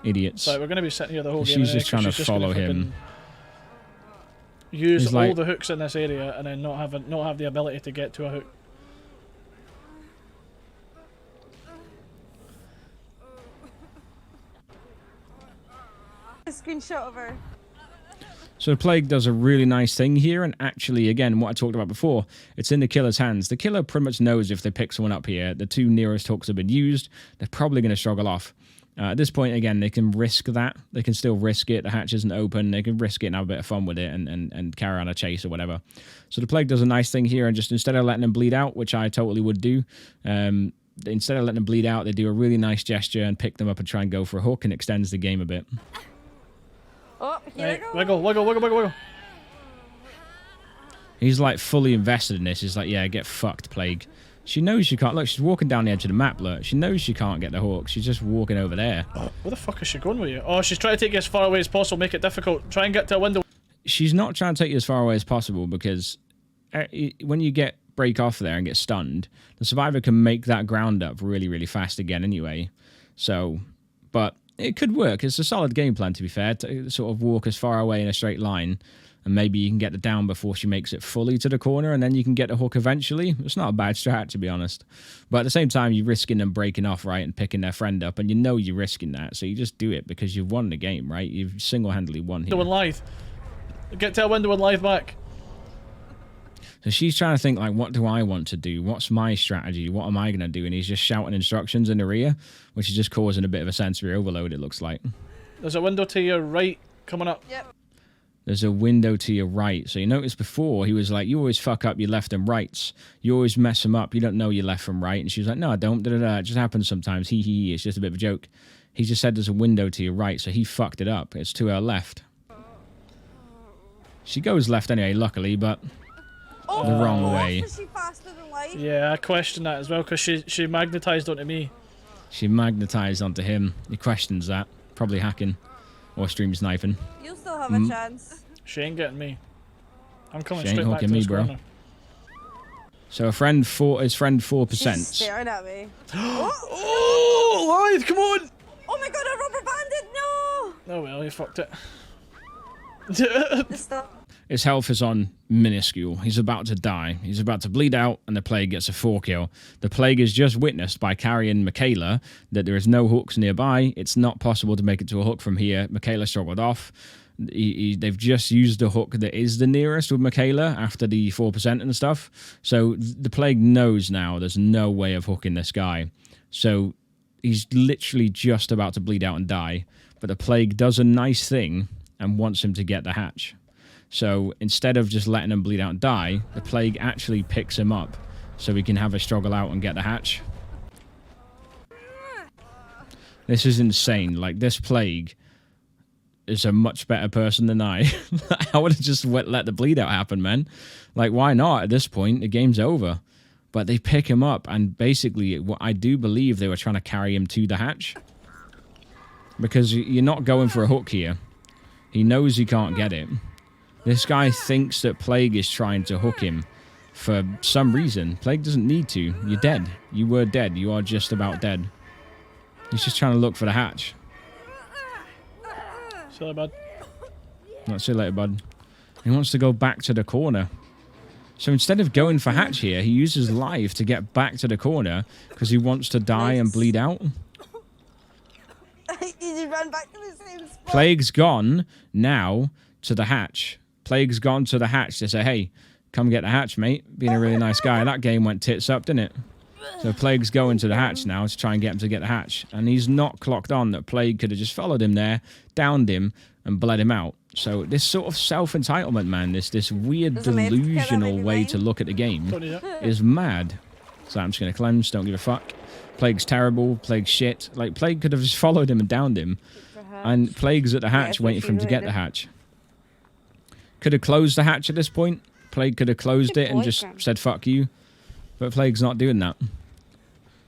Idiots. So we're going to be sitting here the whole game. She's just trying to follow him. Use He's all like, the hooks in this area and then not have the ability to get to a hook. A screenshot of her. so the Plague does a really nice thing here, and actually, again, what I talked about before, it's in the killer's hands. The killer pretty much knows if they pick someone up here, the two nearest hooks have been used, they're probably going to struggle off. At this point, again, they can risk that. They can still risk it. The hatch isn't open. They can risk it and have a bit of fun with it and carry on a chase or whatever. So the Plague does a nice thing here, and just instead of letting them bleed out, which I totally would do, instead of letting them bleed out, they do a really nice gesture and pick them up and try and go for a hook, and extends the game a bit. Oh, here Right, we go. wiggle, wiggle, wiggle, wiggle, wiggle. He's like fully invested in this. He's like, yeah, get fucked, Plague. She knows she can't. Look, she's walking down the edge of the map. Look, she knows she can't get the hook. She's just walking over there. Where the fuck is she going with you? Oh, she's trying to take you as far away as possible, make it difficult. Try and get to a window. She's not trying to take you as far away as possible, because when you break off there and get stunned, the survivor can make that ground up really, really fast again anyway. So, but it could work. It's a solid game plan, to be fair, to sort of walk as far away in a straight line, and maybe you can get the down before she makes it fully to the corner, and then you can get the hook eventually. It's not a bad strat, to be honest. But at the same time, you're risking them breaking off, right, and picking their friend up, and you know you're risking that, so you just do it because you've won the game, right? You've single-handedly won here. Window and live. Get to a window and live back. So she's trying to think, like, what do I want to do? What's my strategy? What am I going to do? And he's just shouting instructions in the rear, which is just causing a bit of a sensory overload, it looks like. There's a window to your right coming up. Yep. There's a window to your right. So you notice before, he was like, you always fuck up your left and rights. You always mess them up. You don't know your left from right. And she was like, no, I don't. Da-da-da. It just happens sometimes. Hee. It's just a bit of a joke. He just said there's a window to your right, so he fucked it up. It's to her left. She goes left anyway, luckily, but the wrong way. Is she faster than light? Yeah, I question that as well, because she magnetised onto me. She magnetized onto him. He questions that. Probably hacking. Or stream sniping. You'll still have a chance. She ain't getting me. I'm coming She ain't straight back to hooking me, this bro. corner. So his friend 4%. She's staring at me. Oh, live, come on! Oh my god, a rubber banded! No! Oh well, you fucked it. The stuff. His health is on minuscule. He's about to die. He's about to bleed out, and the Plague gets a 4-kill. The Plague is just witnessed by carrying Michaela that there is no hooks nearby. It's not possible to make it to a hook from here. Michaela struggled off. They've just used the hook that is the nearest with Michaela after the 4% and stuff. So the Plague knows now there's no way of hooking this guy. So he's literally just about to bleed out and die. But the Plague does a nice thing and wants him to get the hatch. So instead of just letting him bleed out and die, the Plague actually picks him up so he can have a struggle out and get the hatch. This is insane. Like, this Plague is a much better person than I. I would have just let the bleed out happen, man. Like, why not? At this point, the game's over. But they pick him up, and basically, I do believe they were trying to carry him to the hatch. Because you're not going for a hook here. He knows he can't get it. This guy thinks that Plague is trying to hook him for some reason. Plague doesn't need to. You're dead. You were dead. You are just about dead. He's just trying to look for the hatch. See you, bud. Not see you later, bud. He wants to go back to the corner. So instead of going for hatch here, he uses live to get back to the corner because he wants to die and bleed out. You just ran back to the same spot. Plague's gone now to the hatch. Plague's gone to the hatch to say, hey, come get the hatch, mate. Being a really nice guy. That game went tits up, didn't it? So Plague's going to the hatch now to try and get him to get the hatch. And he's not clocked on that Plague could have just followed him there, downed him, and bled him out. So this sort of self-entitlement, man, this weird Does a maid care that delusional maybe way mine? to look at the game Don't need it. is mad. So I'm just going to cleanse, don't give a fuck. Plague's terrible, Plague's shit. Like, Plague could have just followed him and downed him. And Plague's at the hatch Yeah, waiting for him to get the later. hatch. Could have closed the hatch at this point. Plague could have closed Good it and boy, just Graham. said, fuck you. But Plague's not doing that.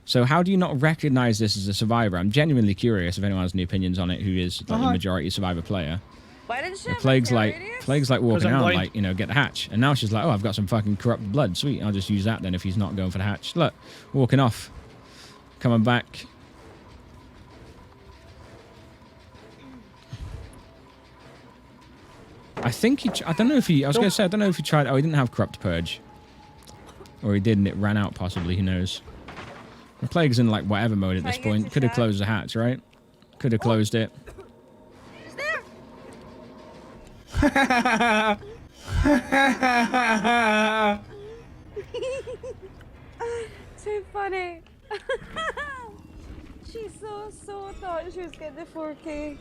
So how do you not recognize this as a survivor? I'm genuinely curious if anyone has any opinions on it who is like the majority survivor player. Why didn't she have Plague's a like radius? Plague's like walking I'm around blind. like, you know, get the hatch. And now she's like, oh, I've got some fucking corrupt blood. Sweet, I'll just use that then if he's not going for the hatch. Look, walking off. Coming back. I think he I don't know if he I was going to say I don't know if he tried. Oh, he didn't have corrupt purge. Or he did and it ran out possibly, who knows. The Plague's in like whatever mode at this Try and get point. to Could have shot. closed the hatch, right? Could have closed it. He's there. Too funny. She so thought she was getting the 4K.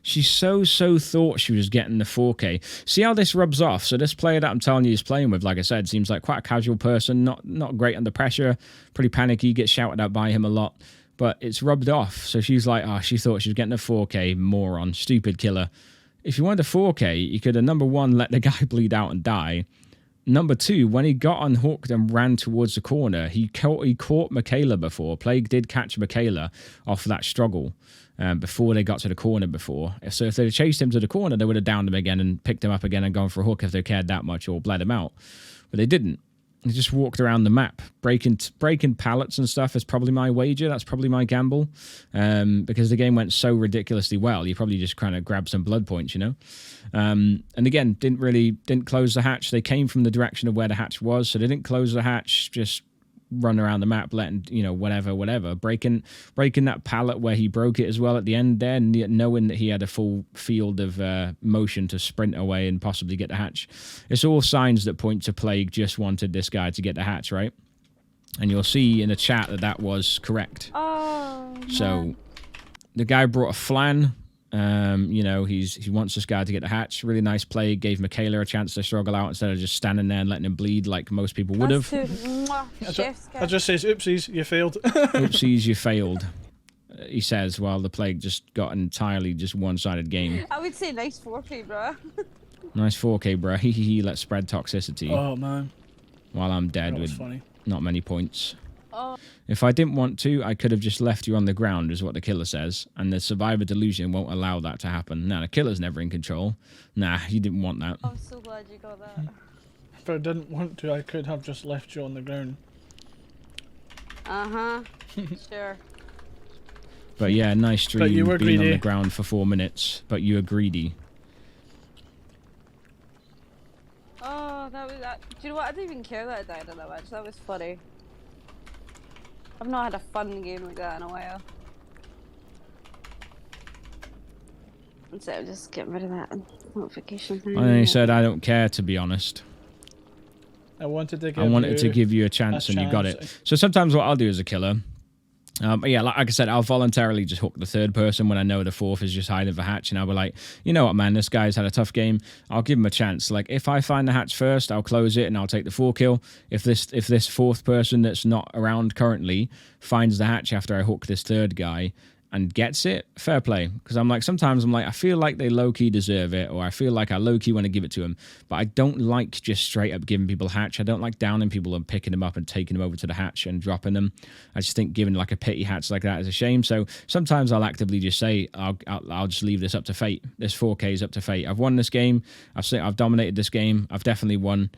She so thought she was getting the 4K. See how this rubs off? So this player that I'm telling you is playing with, like I said, seems like quite a casual person, not great under pressure, pretty panicky, gets shouted at by him a lot, but it's rubbed off. So she's like, oh, she thought she was getting a 4K, moron, stupid killer. If you wanted a 4K, you could have, number one, let the guy bleed out and die. Number two, when he got unhooked and ran towards the corner, he caught Michaela before. Plague did catch Michaela off that struggle before they got to the corner before. So if they had chased him to the corner, they would have downed him again and picked him up again and gone for a hook if they cared that much or bled him out. But they didn't. They just walked around the map. Breaking pallets and stuff is probably my wager. That's probably my gamble. Because the game went so ridiculously well, you probably just kind of grabbed some blood points, you know? And again, didn't close the hatch. They came from the direction of where the hatch was, so they didn't close the hatch, just run around the map, letting, you know, whatever. Breaking that pallet where he broke it as well at the end there, knowing that he had a full field of motion to sprint away and possibly get the hatch. It's all signs that point to Plague just wanted this guy to get the hatch, right? And you'll see in the chat that was correct. Oh. So the guy brought a flan. You know, he wants this guy to get the hatch. Really nice play. Gave Michaela a chance to struggle out instead of just standing there and letting him bleed like most people would have. I just says, oopsies, you failed. Oopsies, you failed. He says, while the Plague just got entirely just one-sided game. I would say nice 4K, bro. Nice 4K, bro. Hee. Let's spread toxicity Oh, man. while I'm dead That was with funny. not many points. Oh. If I didn't want to, I could have just left you on the ground, is what the killer says. And the survivor delusion won't allow that to happen. Nah, the killer's never in control. Nah, you didn't want that. I'm so glad you got that. If I didn't want to, I could have just left you on the ground. Uh-huh. Sure. But yeah, nice stream. But you were being on greedy. the ground for 4 minutes. But you were greedy. Oh, that was that. Do you know what? I didn't even care that I died in that match. That was funny. I've not had a fun game like that in a while. So I'm just getting rid of that notification thing. And then he said, I don't care, to be honest. I wanted to give I wanted you to give you a chance and you got it. So sometimes what I'll do as a killer, yeah, like I said, I'll voluntarily just hook the third person when I know the fourth is just hiding for hatch, and I'll be like, you know what, man, this guy's had a tough game. I'll give him a chance. Like, if I find the hatch first, I'll close it and I'll take the 4 kill. If this fourth person that's not around currently finds the hatch after I hook this third guy and gets it, fair play. Because sometimes I'm like, I feel like they low-key deserve it, or I feel like I low-key want to give it to them. But I don't like just straight up giving people hatch. I don't like downing people and picking them up and taking them over to the hatch and dropping them. I just think giving like a pity hatch like that is a shame. So sometimes I'll actively just say, I'll just leave this up to fate. This 4K is up to fate. I've won this game. I've dominated this game. I've definitely won.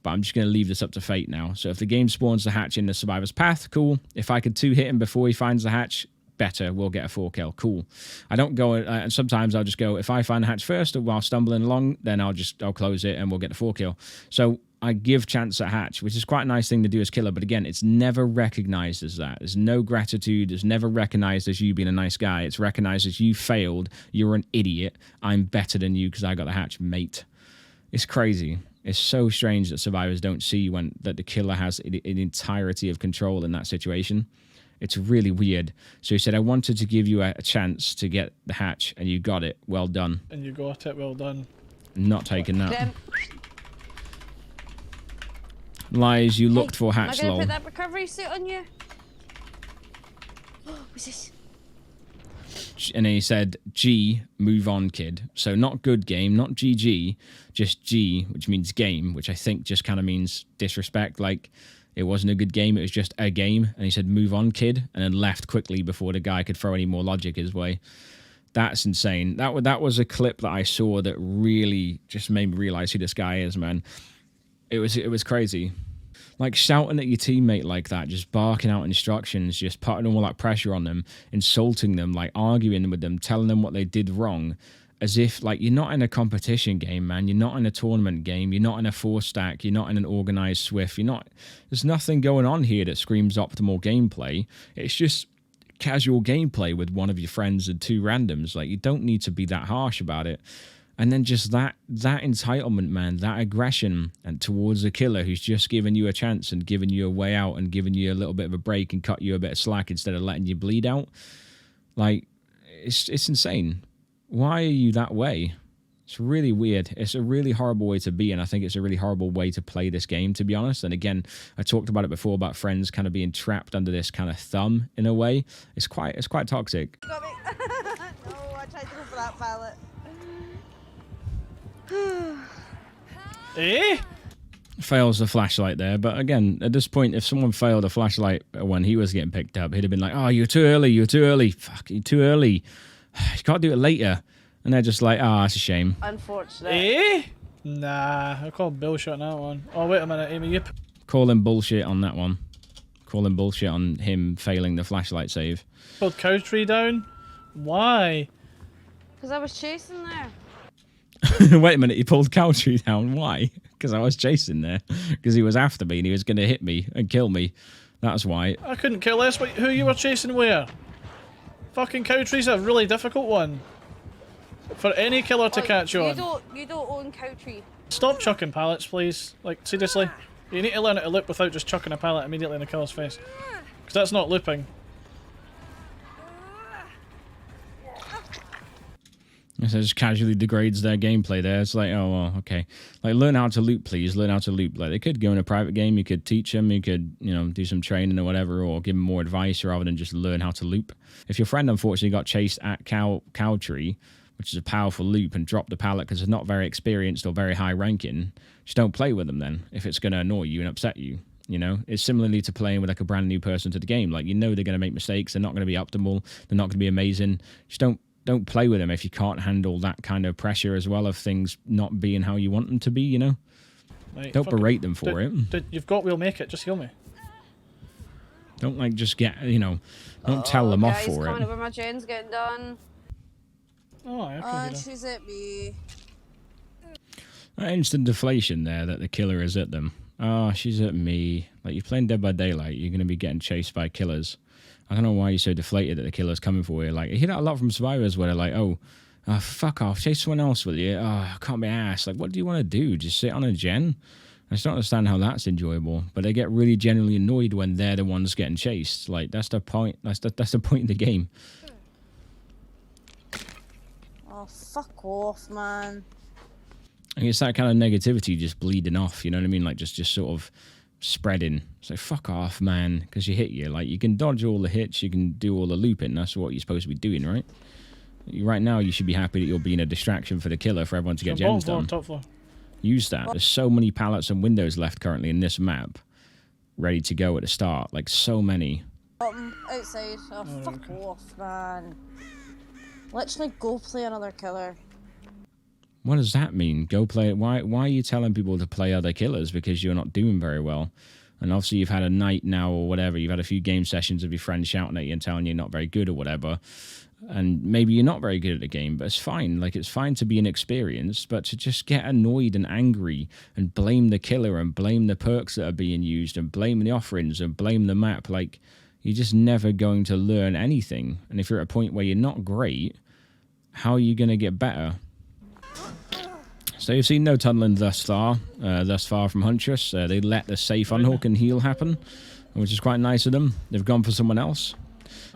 But I'm just going to leave this up to fate now. So if the game spawns the hatch in the survivor's path, cool. If I could 2-hit him before he finds the hatch, better, we'll get a 4 kill. Cool. I don't go, and sometimes I'll just go, if I find the hatch first while stumbling along, then I'll close it and we'll get the 4 kill. So I give chance at hatch, which is quite a nice thing to do as killer. But again, it's never recognized as that. There's no gratitude. It's never recognized as you being a nice guy. It's recognized as you failed. You're an idiot. I'm better than you because I got the hatch, mate. It's crazy. It's so strange that survivors don't see that the killer has an entirety of control in that situation. It's really weird. So he said, I wanted to give you a chance to get the hatch, and you got it. Well done. And you got it, well done. Not taking that. Then, Lies, you looked for am I hatch, gonna lol. put that recovery suit on you? What's this? And then he said, G, move on, kid. So not good game, not GG, just G, which means game, which I think just kind of means disrespect. Like, it wasn't a good game, it was just a game. And he said, move on, kid, and then left quickly before the guy could throw any more logic his way. That's insane. That was a clip that I saw that really just made me realize who this guy is, man. It was crazy. Like, shouting at your teammate like that, just barking out instructions, just putting all that pressure on them, insulting them, like arguing with them, telling them what they did wrong, as if, like, you're not in a competition game, man. You're not in a tournament game. You're not in a 4-stack. You're not in an organized Swift. There's nothing going on here that screams optimal gameplay. It's just casual gameplay with one of your friends and 2 randoms. Like, you don't need to be that harsh about it. And then just that entitlement, man, that aggression and towards a killer who's just giving you a chance and giving you a way out and giving you a little bit of a break and cut you a bit of slack instead of letting you bleed out. Like, it's insane. Why are you that way? It's really weird. It's a really horrible way to be, and I think it's a really horrible way to play this game, to be honest. And again, I talked about it before about friends kind of being trapped under this kind of thumb in a way. It's quite toxic. Got me. No, I tried to go for that pallet. Eh? Fails the flashlight there, but again, at this point, if someone failed a flashlight when he was getting picked up, he'd have been like, oh, you're too early, fuck, you're too early, you can't do it later. And they're just like, ah, oh, it's a shame. Unfortunate. Eh? Nah, I call bullshit on that one. Oh, wait a minute, Amy, you... Calling bullshit on that one. Calling bullshit on him failing the flashlight save. Pulled cow tree down? Why? Because I was chasing there. Wait a minute, he pulled cow tree down. Why? Because I was chasing there. Because he was after me and he was going to hit me and kill me. That's why. I couldn't care less who you were chasing where. Fucking cow tree's a really difficult one. For any killer to catch you on. You don't own cow tree. Stop chucking pallets, please. Like, seriously. You need to learn how to loop without just chucking a pallet immediately in the killer's face. Because that's not looping. It just casually degrades their gameplay there. It's like, oh, well, okay. Like, learn how to loop, please. Learn how to loop. Like, they could go in a private game. You could teach them. You could, do some training or whatever, or give them more advice rather than just learn how to loop. If your friend, unfortunately, got chased at cow tree, which is a powerful loop, and dropped the pallet because they're not very experienced or very high ranking, just don't play with them then if it's going to annoy you and upset you. It's similarly to playing with like a brand new person to the game. Like, they're going to make mistakes. They're not going to be optimal. They're not going to be amazing. Just don't play with them if you can't handle that kind of pressure as well of things not being how you want them to be, Right, don't berate them for it. You've got we'll make it, just heal me. Don't like just get, don't tell them off for Comment it. where my gen's getting done. Oh, I can And she's at me. That instant deflation there that the killer is at them. Oh, she's at me. Like, you're playing Dead by Daylight, you're going to be getting chased by killers. I don't know why you're so deflated that the killer's coming for you. Like, you hear that a lot from survivors where they're like, oh, fuck off, chase someone else, will you? Oh, I can't be asked. Like, what do you want to do? Just sit on a gen? I just don't understand how that's enjoyable. But they get really genuinely annoyed when they're the ones getting chased. Like, that's the point. That's the point of the game. Oh, fuck off, man. And it's that kind of negativity just bleeding off, you know what I mean? Like, just sort of spreading. So fuck off, man, because you hit you. Like, you can dodge all the hits, you can do all the looping. That's what you're supposed to be doing, right? Right now, you should be happy that you're being a distraction for the killer for everyone to get gens done. Top floor. Use that. There's so many pallets and windows left currently in this map, ready to go at the start. Like, so many. Outside. Oh, fuck off, man. Literally go play another killer. What does that mean? Go play it? Why are you telling people to play other killers? Because you're not doing very well. And obviously you've had a night now or whatever. You've had a few game sessions of your friends shouting at you and telling you you're not very good or whatever. And maybe you're not very good at the game, but it's fine. Like, it's fine to be inexperienced, but to just get annoyed and angry and blame the killer and blame the perks that are being used and blame the offerings and blame the map, like, you're just never going to learn anything. And if you're at a point where you're not great, how are you going to get better? So you've seen no tunneling thus far from Huntress. They let the safe unhook and heal happen, which is quite nice of them. They've gone for someone else.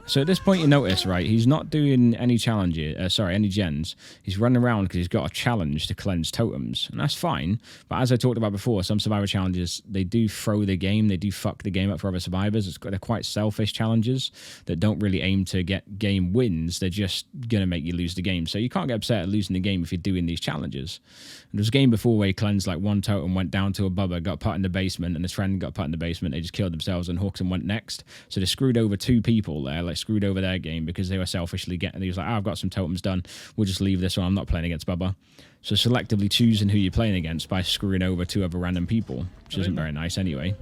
So at this point, you notice, right, he's not doing any challenges, any gens. He's running around because he's got a challenge to cleanse totems, and that's fine. But as I talked about before, some survivor challenges, they do throw the game, they do fuck the game up for other survivors. They're quite selfish challenges that don't really aim to get game wins. They're just going to make you lose the game. So you can't get upset at losing the game if you're doing these challenges. And there was a game before where he cleansed like one totem, went down to a bubba, got put in the basement, and his friend got put in the basement. They just killed themselves and hooked and went next. So they screwed over 2 people there, like screwed over their game because they were selfishly getting. He was like, oh, I've got some totems done. We'll just leave this one. I'm not playing against Bubba. So selectively choosing who you're playing against by screwing over 2 other random people, which isn't very nice anyway.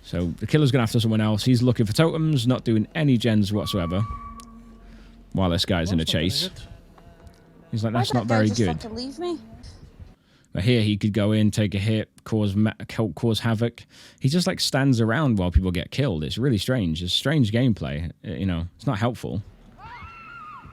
So the killer's going after someone else. He's looking for totems, not doing any gens whatsoever. While this guy's in a chase. He's like, that's not very good. Leave me? But here he could go in, take a hit, cause havoc. He just like stands around while people get killed. It's really strange. It's strange gameplay. You know, it's not helpful.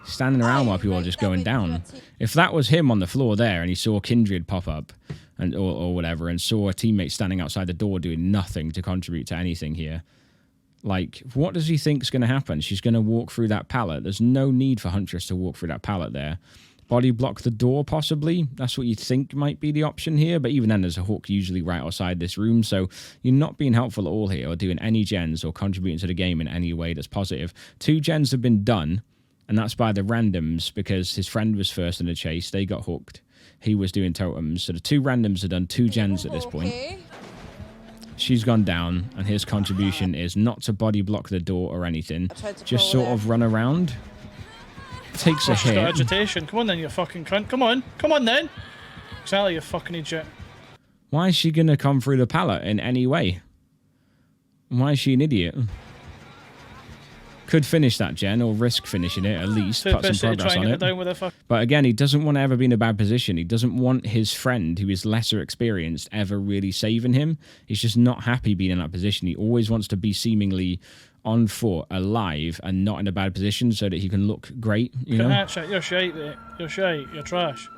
Standing around while people are just going down. If that was him on the floor there and he saw Kindred pop up and or whatever and saw a teammate standing outside the door doing nothing to contribute to anything here, like, what does he think's going to happen? She's going to walk through that pallet. There's no need for Huntress to walk through that pallet there. Body block the door, possibly. That's what you think might be the option here. But even then, there's a hook usually right outside this room. So you're not being helpful at all here or doing any gens or contributing to the game in any way that's positive. 2 gens have been done, and that's by the randoms because his friend was first in the chase. They got hooked. He was doing totems. So the 2 randoms have done 2 gens at this point. She's gone down, and his contribution is not to body block the door or anything. Just sort of run around. Takes a hit. Got agitation. Come on then, you fucking cunt. Come on. Come on then. Exactly, you fucking idiot. Why is she going to come through the pallet in any way? Why is she an idiot? Could finish that gen or risk finishing it at least. Put some progress on it. But again, he doesn't want to ever be in a bad position. He doesn't want his friend, who is lesser experienced, ever really saving him. He's just not happy being in that position. He always wants to be seemingly on foot, alive, and not in a bad position so that he can look great, you know? You're shite, mate. You're shite. You're trash.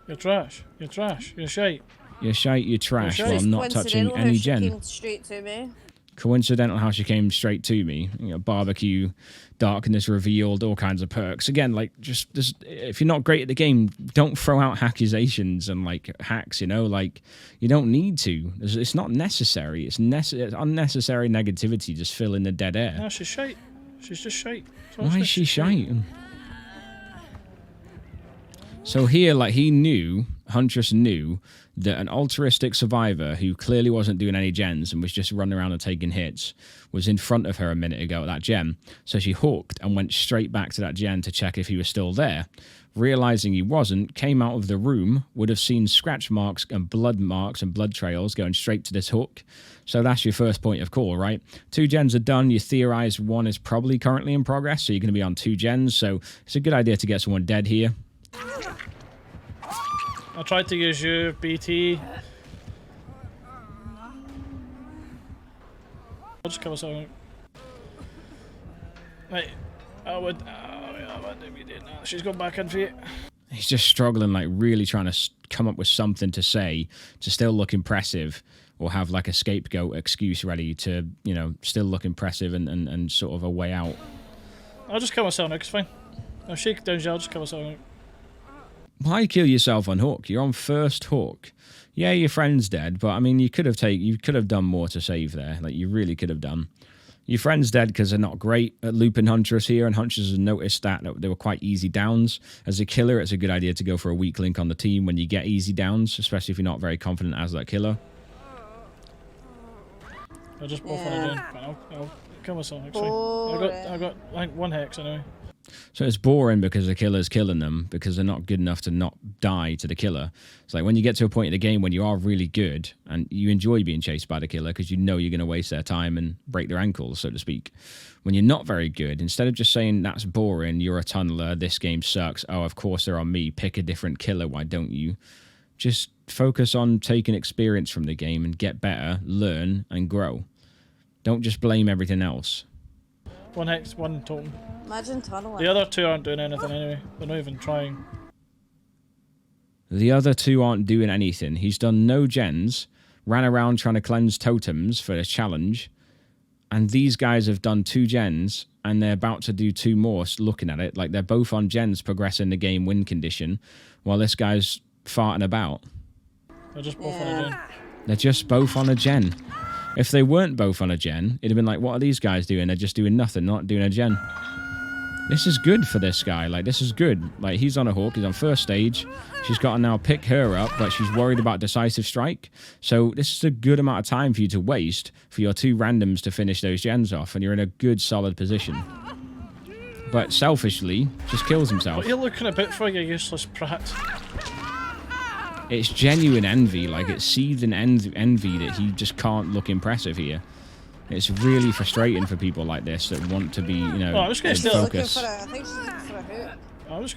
You're trash. You're trash. You're shite. You're shite, you're trash. Well, I'm not touching any gen. Straight to me. Coincidental how she came straight to me. You know, barbecue, darkness revealed, all kinds of perks. Again, like, just if you're not great at the game, don't throw out accusations and like hacks, you know, like you don't need to. It's not necessary. It's unnecessary negativity just fill in the dead air. No, she's shite. She's just shite. Why is she shite? So here, like, Huntress knew that an altruistic survivor who clearly wasn't doing any gens and was just running around and taking hits was in front of her a minute ago at that gen. So she hooked and went straight back to that gen to check if he was still there. Realizing he wasn't, came out of the room, would have seen scratch marks and blood trails going straight to this hook. So that's your first point of call, right? 2 gens are done. You theorize 1 is probably currently in progress, so you're going to be on 2 gens. So it's a good idea to get someone dead here. I tried to use you, BT. I'll just cover something. Right, I would be doing that. She's gone back in for you. He's just struggling, like really trying to come up with something to say to still look impressive or have like a scapegoat excuse ready to, you know, still look impressive and sort of a way out. I'll just kill myself now, it's fine. I'll shake it down, I'll just kill myself now. Why kill yourself on hook? You're on first hook. Yeah, your friend's dead, but I mean, you could have done more to save there. Like, you really could have done. Your friend's dead because they're not great at looping Huntress here, and Huntress has noticed that they were quite easy downs. As a killer, it's a good idea to go for a weak link on the team when you get easy downs, especially if you're not very confident as that killer. I'll just buff one again. I'll kill myself next week. I got like 1 hex anyway. So it's boring because the killer's killing them because they're not good enough to not die to the killer. It's like when you get to a point in the game when you are really good and you enjoy being chased by the killer because you know you're going to waste their time and break their ankles, so to speak. When you're not very good, instead of just saying, that's boring, you're a tunneler, this game sucks, oh, of course they're on me, pick a different killer, why don't you? Just focus on taking experience from the game and get better, learn, and grow. Don't just blame everything else. 1 hex, 1 totem. Imagine tunneling. The other 2 aren't doing anything anyway. They're not even trying. The other two aren't doing anything. He's done no gens, ran around trying to cleanse totems for a challenge, and these guys have done 2 gens, and they're about to do 2 more, looking at it. Like, they're both on gens progressing the game win condition, while this guy's farting about. They're just both on a gen. They're just both on a gen. If they weren't both on a gen, it'd have been like, what are these guys doing? They're just doing nothing, not doing a gen. This is good for this guy. Like, this is good. Like, he's on a hook. He's on first stage. She's got to now pick her up, but she's worried about decisive strike. So this is a good amount of time for you to waste for your 2 randoms to finish those gens off, and you're in a good, solid position. But selfishly, just kills himself. What are you looking a bit for, you useless prat? It's genuine envy. Like, it's seething envy that he just can't look impressive here. It's really frustrating for people like this that want to be, you know, I'm just gonna focus. I think she's looking for a hook. I'm just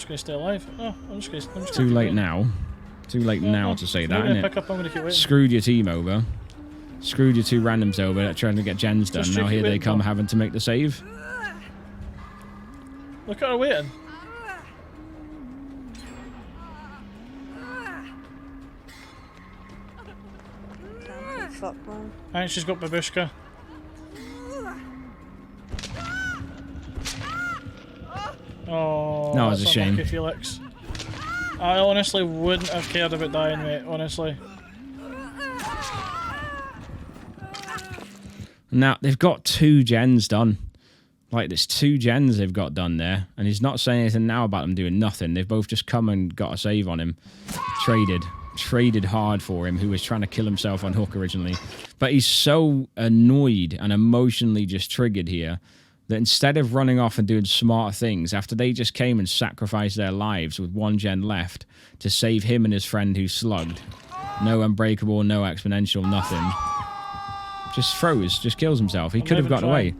gonna stay alive. Oh, I'm just gonna Too late now. Too late now to say that, I'm gonna innit? pick up, I'm gonna keep waiting. Screwed your team over. Screwed your 2 randoms over trying to get gens done. Just Now keep here they waiting, come Tom. having to make the save. Look at her waiting. Fuck, man. I think she's got babushka. Oh, No, it's that's a shame. unlucky, Felix. I honestly wouldn't have cared about dying, mate, honestly. Now, they've got 2 gens done. Like, there's 2 gens they've got done there. And he's not saying anything now about them doing nothing. They've both just come and got a save on him. Traded hard for him, who was trying to kill himself on hook originally. But he's so annoyed and emotionally just triggered here that instead of running off and doing smart things, after they just came and sacrificed their lives with 1 gen left to save him and his friend who slugged. No unbreakable, no exponential, nothing. Just froze, just kills himself. He could have gotten away.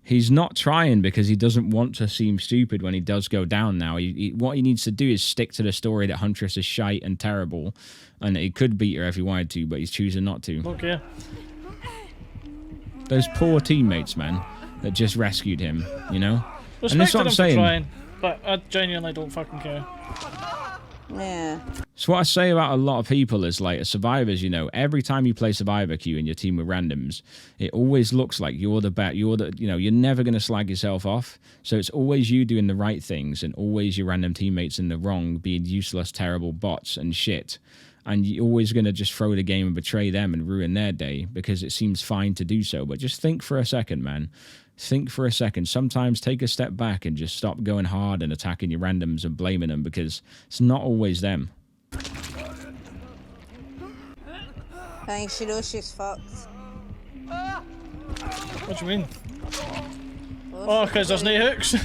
He's not trying because he doesn't want to seem stupid when he does go down now. What he needs to do is stick to the story that Huntress is shite and terrible, and he could beat her if he wanted to, but he's choosing not to. Okay. Those poor teammates, man, that just rescued him, you know? Respect And that's what to I'm them for saying. trying, but I genuinely don't fucking care. Yeah. So what I say about a lot of people is, like, as survivors, you know, every time you play survivor queue in your team with randoms, it always looks like you're the bet. You know, you're never going to slag yourself off. So it's always you doing the right things and always your random teammates in the wrong, being useless, terrible bots and shit. And you're always going to just throw the game and betray them and ruin their day because it seems fine to do so. But just think for a second, man. Think for a second. Sometimes take a step back and just stop going hard and attacking your randoms and blaming them because it's not always them. I think she knows she's fucked. What do you mean? Oh, because there's no hooks.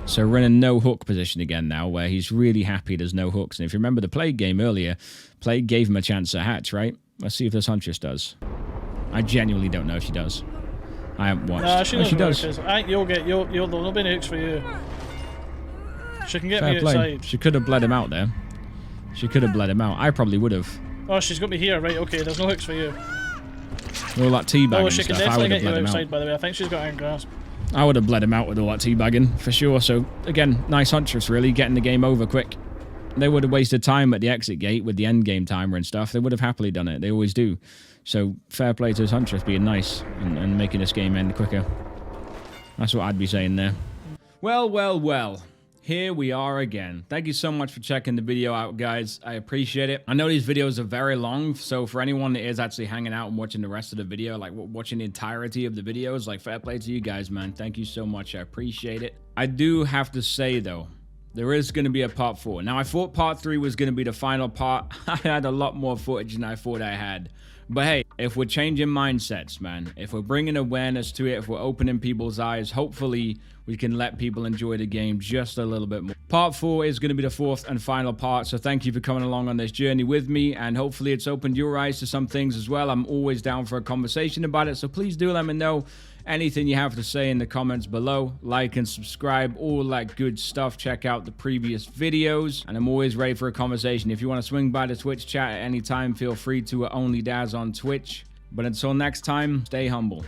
So we're in a no hook position again now where he's really happy there's no hooks. And if you remember the Plague game earlier, Plague gave him a chance to hatch, right? Let's see if this Huntress does. I genuinely don't know if she does. I haven't watched. Nah, she Oh, she does. does. I think there'll be no hooks for you. She can get Fair me play. outside. She could have bled him out there. She could have bled him out. I probably would have. Oh, she's got me here, right? Okay, there's no hooks for you. All that teabagging Oh, she can stuff, I definitely would have get you bled him outside, out. by the way. I think she's got iron grasp. I would have bled him out with all that teabagging, for sure. So, again, nice Huntress, really, getting the game over quick. They would have wasted time at the exit gate with the end game timer and stuff. They would have happily done it. They always do. So, fair play to his Huntress being nice and making this game end quicker. That's what I'd be saying there. Well, well, well. Here we are again. Thank you so much for checking the video out, guys. I appreciate it. I know these videos are very long, so for anyone that is actually hanging out and watching the rest of the video, like watching the entirety of the videos, like, fair play to you guys, man. Thank you so much. I appreciate it. I do have to say, though, there is going to be a part 4. Now, I thought part 3 was going to be the final part. I had a lot more footage than I thought I had. But hey, if we're changing mindsets, man, if we're bringing awareness to it, if we're opening people's eyes, hopefully we can let people enjoy the game just a little bit more. Part 4 is going to be the 4th and final part, so thank you for coming along on this journey with me, and hopefully it's opened your eyes to some things as well. I'm always down for a conversation about it, so please do let me know anything you have to say in the comments below. Like and subscribe, all that good stuff. Check out the previous videos, and I'm always ready for a conversation. If you want to swing by the Twitch chat at any time, feel free to OnlyDaz on Twitch. But until next time, stay humble.